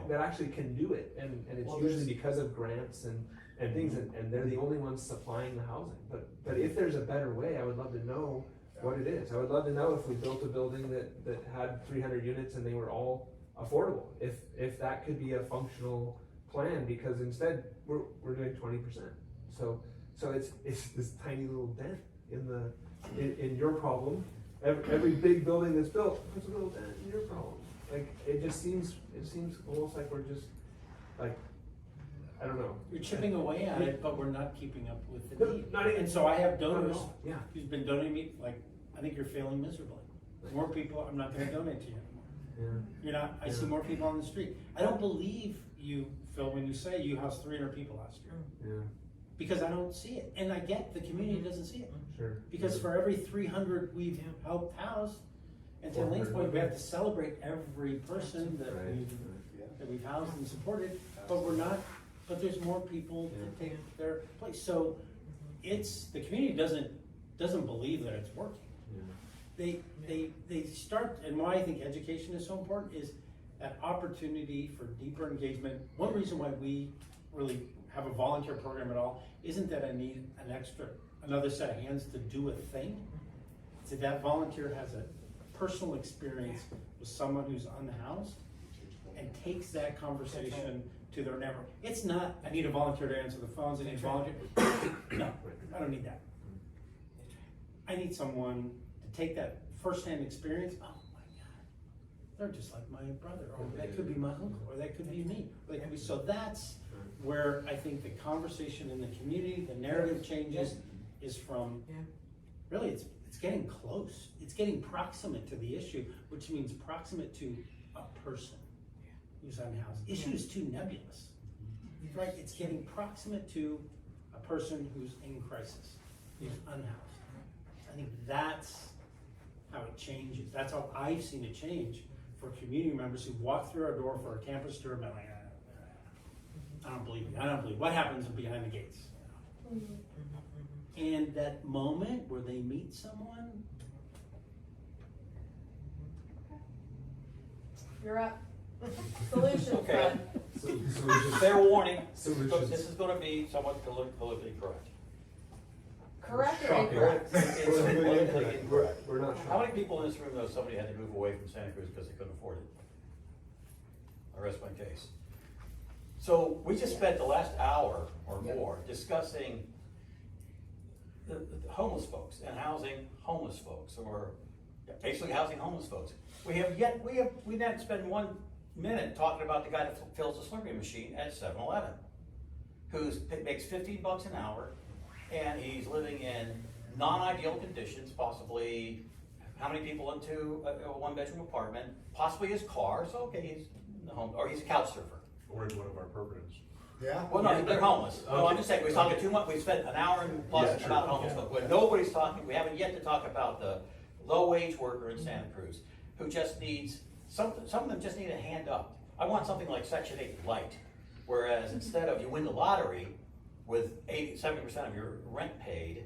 that actually can do it, and it's usually because of grants and things, and they're the only ones supplying the housing. But if there's a better way, I would love to know what it is. I would love to know if we built a building that had 300 units and they were all affordable, if that could be a functional plan, because instead we're doing 20%. So it's this tiny little dent in your problem. Every big building that's built puts a little dent in your problem. Like it seems almost like we're just like, I don't know. You're chipping away at it, but we're not keeping up with the No, need. not even- And so I have Not at donors all. Yeah. who's been donating me, like, I think you're failing miserably. More people, I'm not gonna donate to you anymore. Yeah. You're not, I see Yeah. more people on the street. I don't believe you, Phil, when you say you housed 300 people last year. Yeah. Because I don't see it. And I get the community doesn't see it. Sure. Because for every 300 we've helped house, and to Lane's point, we have to celebrate every person that Right. we've housed and supported, but we're not, but there's more people to take their place. So the community doesn't believe that it's working. Yeah. They start, and why I think education is so important is that opportunity for deeper engagement. One reason why we really have a volunteer program at all isn't that I need another set of hands to do a thing. It's that volunteer has a personal experience with someone who's unhoused and takes that conversation to their neighbor. It's not, I need a volunteer to answer the phones, I need a volunteer. No, I don't need that. I need someone to take that firsthand experience. Oh my God, they're just like my brother, or that could be my uncle, or that could be me. Or that could be, so that's where I think the conversation in the community, the narrative changes, is from. Yeah. Really, it's getting close. It's getting proximate to the issue, which means proximate to a person who's unhoused. Issue is too nebulous, right? It's getting proximate to a person who's in crisis, who's unhoused. I think that's how it changes. That's how I've seen it change for community members who walk through our door for a campus tour and be like, I don't believe you. I don't believe what happens behind the gates. And that moment where they meet someone, You're up. Solutions, Okay. bud. Solutions. Fair warning, Solutions. this is gonna be somewhat politically correct. Correct or Shocking. incorrect? It's politically incorrect. We're not How sure. many people in this room know somebody had to move away from Santa Cruz because they couldn't afford it? I rest my case. So we just spent the last hour or more discussing the homeless folks and housing homeless folks, or basically housing homeless folks. We didn't spend 1 minute talking about the guy that fills the Slurpee machine at 7-Eleven, makes $15 an hour, and he's living in non-ideal conditions, possibly how many people into a one-bedroom apartment, possibly his car, so okay, he's in the home, or he's a couch surfer. Or in one of our programs. Yeah. Well, no, they're homeless. No, I'm just saying, we're talking too much, we spent an hour and plus Yeah, sure. about homeless, Yeah. but when nobody's talking, we haven't yet to talk about the low-wage worker in Santa Cruz, who just needs, some of them just need a hand up. I want something like Section 8 light, whereas instead of you win the lottery with 70% of your rent paid,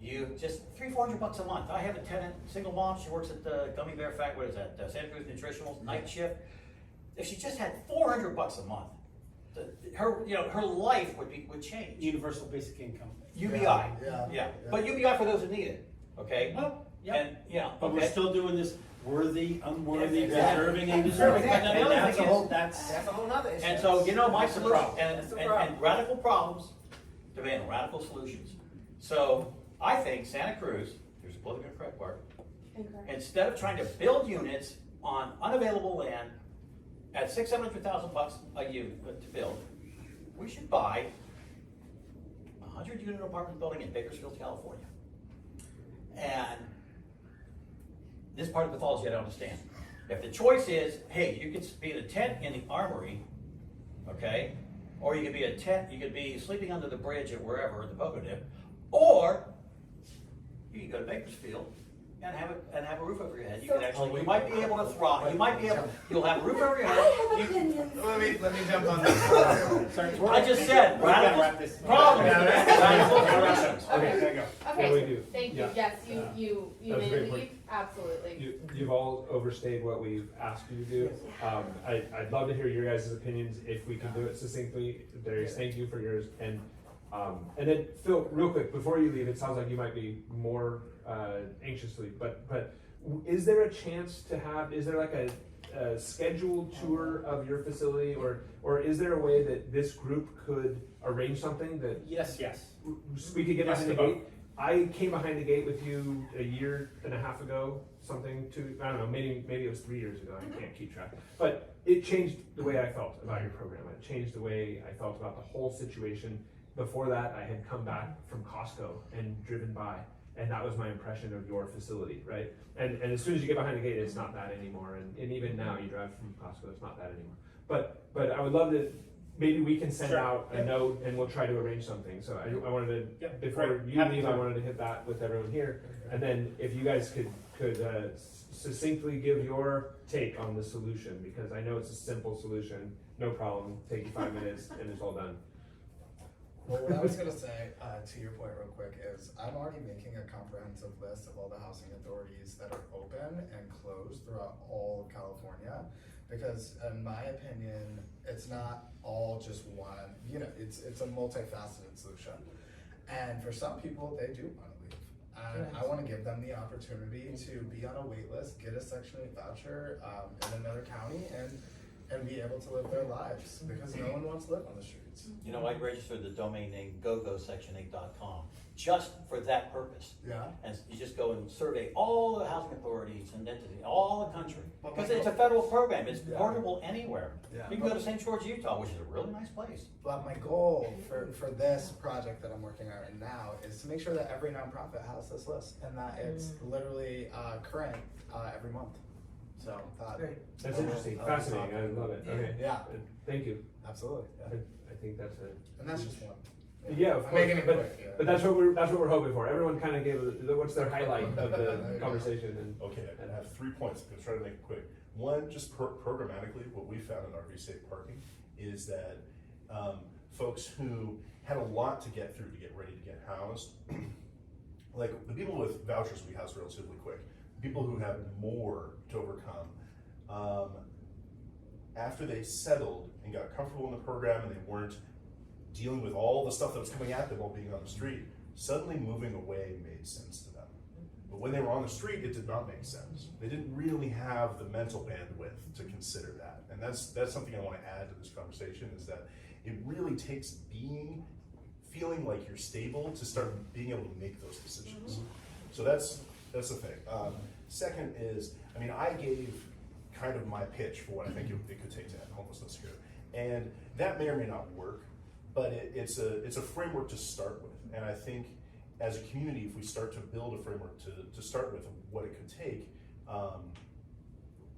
you just $300-400 a month. I have a tenant, single mom, she works at the Gummy Bear Factory, what is that, Santa Cruz Nutritionals, night shift. If she just had $400 a month, her life would change. universal basic income. UBI, Yeah. yeah, but UBI for those who need it, okay? Well, yeah. And, yeah, But we're okay. still doing this worthy, unworthy, Yes, exactly. deserving, and deserving. Exactly. And That's a whole- that's That's a whole nother issue. And so, my That's the solution, problem. That's the problem. and radical problems demand radical solutions. So, I think Santa Cruz, here's the politically correct part, Incorrect. instead of trying to build units on unavailable land at $600,000-700,000 a unit to build, we should buy a 100-unit apartment building in Bakersfield, California. And this part of the pathology I don't understand. If the choice is, hey, you could be in a tent in the Armory, okay, or you could be you could be sleeping under the bridge or wherever in the Poco Dip, or you can go to Bakersfield and have a roof over your head. You can actually, you might be able to thrive. You'll have a roof over your I head. have opinions. Let me jump on this. Sorry, I just said, we gotta radical wrap this. problems. Yeah. Radical solutions. Okay, there you go. Yeah, we Okay, do. thank you, Yeah. yes, you That was a may great leave, point. absolutely. You've all overstayed what we've asked you to do. I'd love to hear your guys' opinions if we can do it succinctly. Darius, thank you for yours. And then Phil, real quick, before you leave, it sounds like you might be more anxiously, but is there a chance to have, is there like a scheduled tour of your facility, or is there a way that this group could arrange something that Yes. we could get Yes behind the to both. gate? I came behind the gate with you a year and a half ago, I don't know, maybe it was 3 years ago, I can't keep track. But it changed the way I felt about your program. It changed the way I felt about the whole situation. Before that, I had come back from Costco and driven by, and that was my impression of your facility, right? And as soon as you get behind the gate, it's not that anymore. And even now, you drive from Costco, it's not that anymore. But I would love to, maybe we can send Sure. out a note and we'll try to arrange something. So I wanted to, Yeah, before great. you Happy leave, to. I wanted to hit that with everyone here. And then if you guys could succinctly give your take on the solution, because I know it's a simple solution, no problem, take you 5 minutes and it's all done. Well, what I was gonna say, to your point real quick, is I'm already making a comprehensive list of all the housing authorities that are open and closed throughout all of California. Because in my opinion, it's not all just one, it's a multifaceted solution. And for some people, they do wanna leave. And I wanna give them the opportunity to be on a wait list, get a Section 8 voucher, in another county, and and be able to live their lives, because no one wants to live on the streets. You know, I registered the domain name gogosection8.com just for that purpose. Yeah. And you just go and survey all the housing authorities and entities, all the country. Because it's a federal program, it's Yeah. portable anywhere. Yeah. You can go to St. George, Utah, which is a really nice place. But my goal for this project that I'm working on right now is to make sure that every nonprofit has this list, and that it's literally current every month. So that, Great. That's interesting, fascinating, I love it, okay. Yeah. Thank you. absolutely. I, Yeah. I think that's it. And that's just one. Yeah, of I'm course, making it but, quick, yeah. but that's what we're hoping for. Everyone kind of gave, what's their highlight of the conversation and. Okay, I have 3 points. I'm gonna try to make it quick. One, just programmatically, what we found in RV safe parking is that folks who had a lot to get through to get ready to get housed, like the people with vouchers we house relatively quick. People who have more to overcome, after they settled and got comfortable in the program and they weren't dealing with all the stuff that was coming at them while being on the street, suddenly moving away made sense to them. But when they were on the street, it did not make sense. They didn't really have the mental bandwidth to consider that. And that's something I want to add to this conversation, is that it really takes feeling like you're stable to start being able to make those decisions. So that's the thing. Second is, I mean, I gave kind of my pitch for what I think it could take to end homelessness here. And that may or may not work, but it's a framework to start with. And I think as a community, if we start to build a framework to start with what it could take,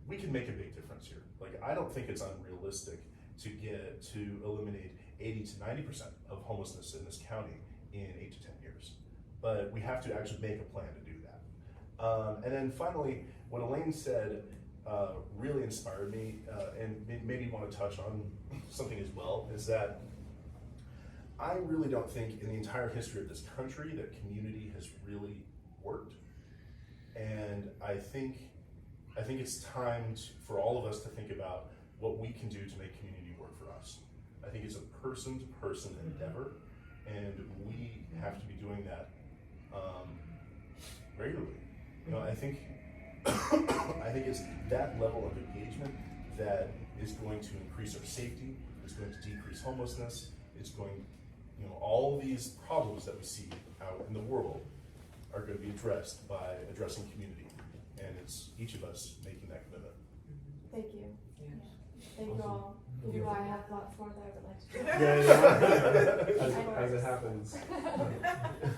we can make a big difference here. Like, I don't think it's unrealistic to eliminate 80 to 90% of homelessness in this county in 8 to 10 years. But we have to actually make a plan to do that. And then finally, what Elaine said really inspired me, and made me want to touch on something as well, is that I really don't think in the entire history of this country that community has really worked. And I think it's time for all of us to think about what we can do to make community work for us. I think it's a person-to-person endeavor, and we have to be doing that regularly. You know, I think it's that level of engagement that is going to increase our safety, is going to decrease homelessness, it's going, you know, all these problems that we see out in the world are going to be addressed by addressing community, and it's each of us making that commitment. Thank you. Yes. Thank you all. You know, I have lots more that I would like to do. Yeah, as it happens.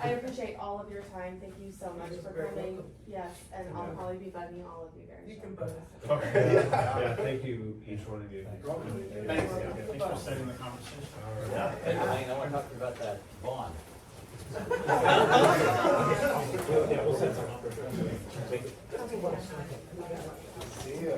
I appreciate all of your time. Thank you so much You're for very coming. welcome. Yes, and I'll Yeah. probably be bugging all of you very You soon. can buzz. Okay. Yeah, thank you, each one of you. Thanks, thanks for starting the conversation. Yeah, hey, Elaine, I want to talk to you about that bond. Yeah, we'll set some up. See you.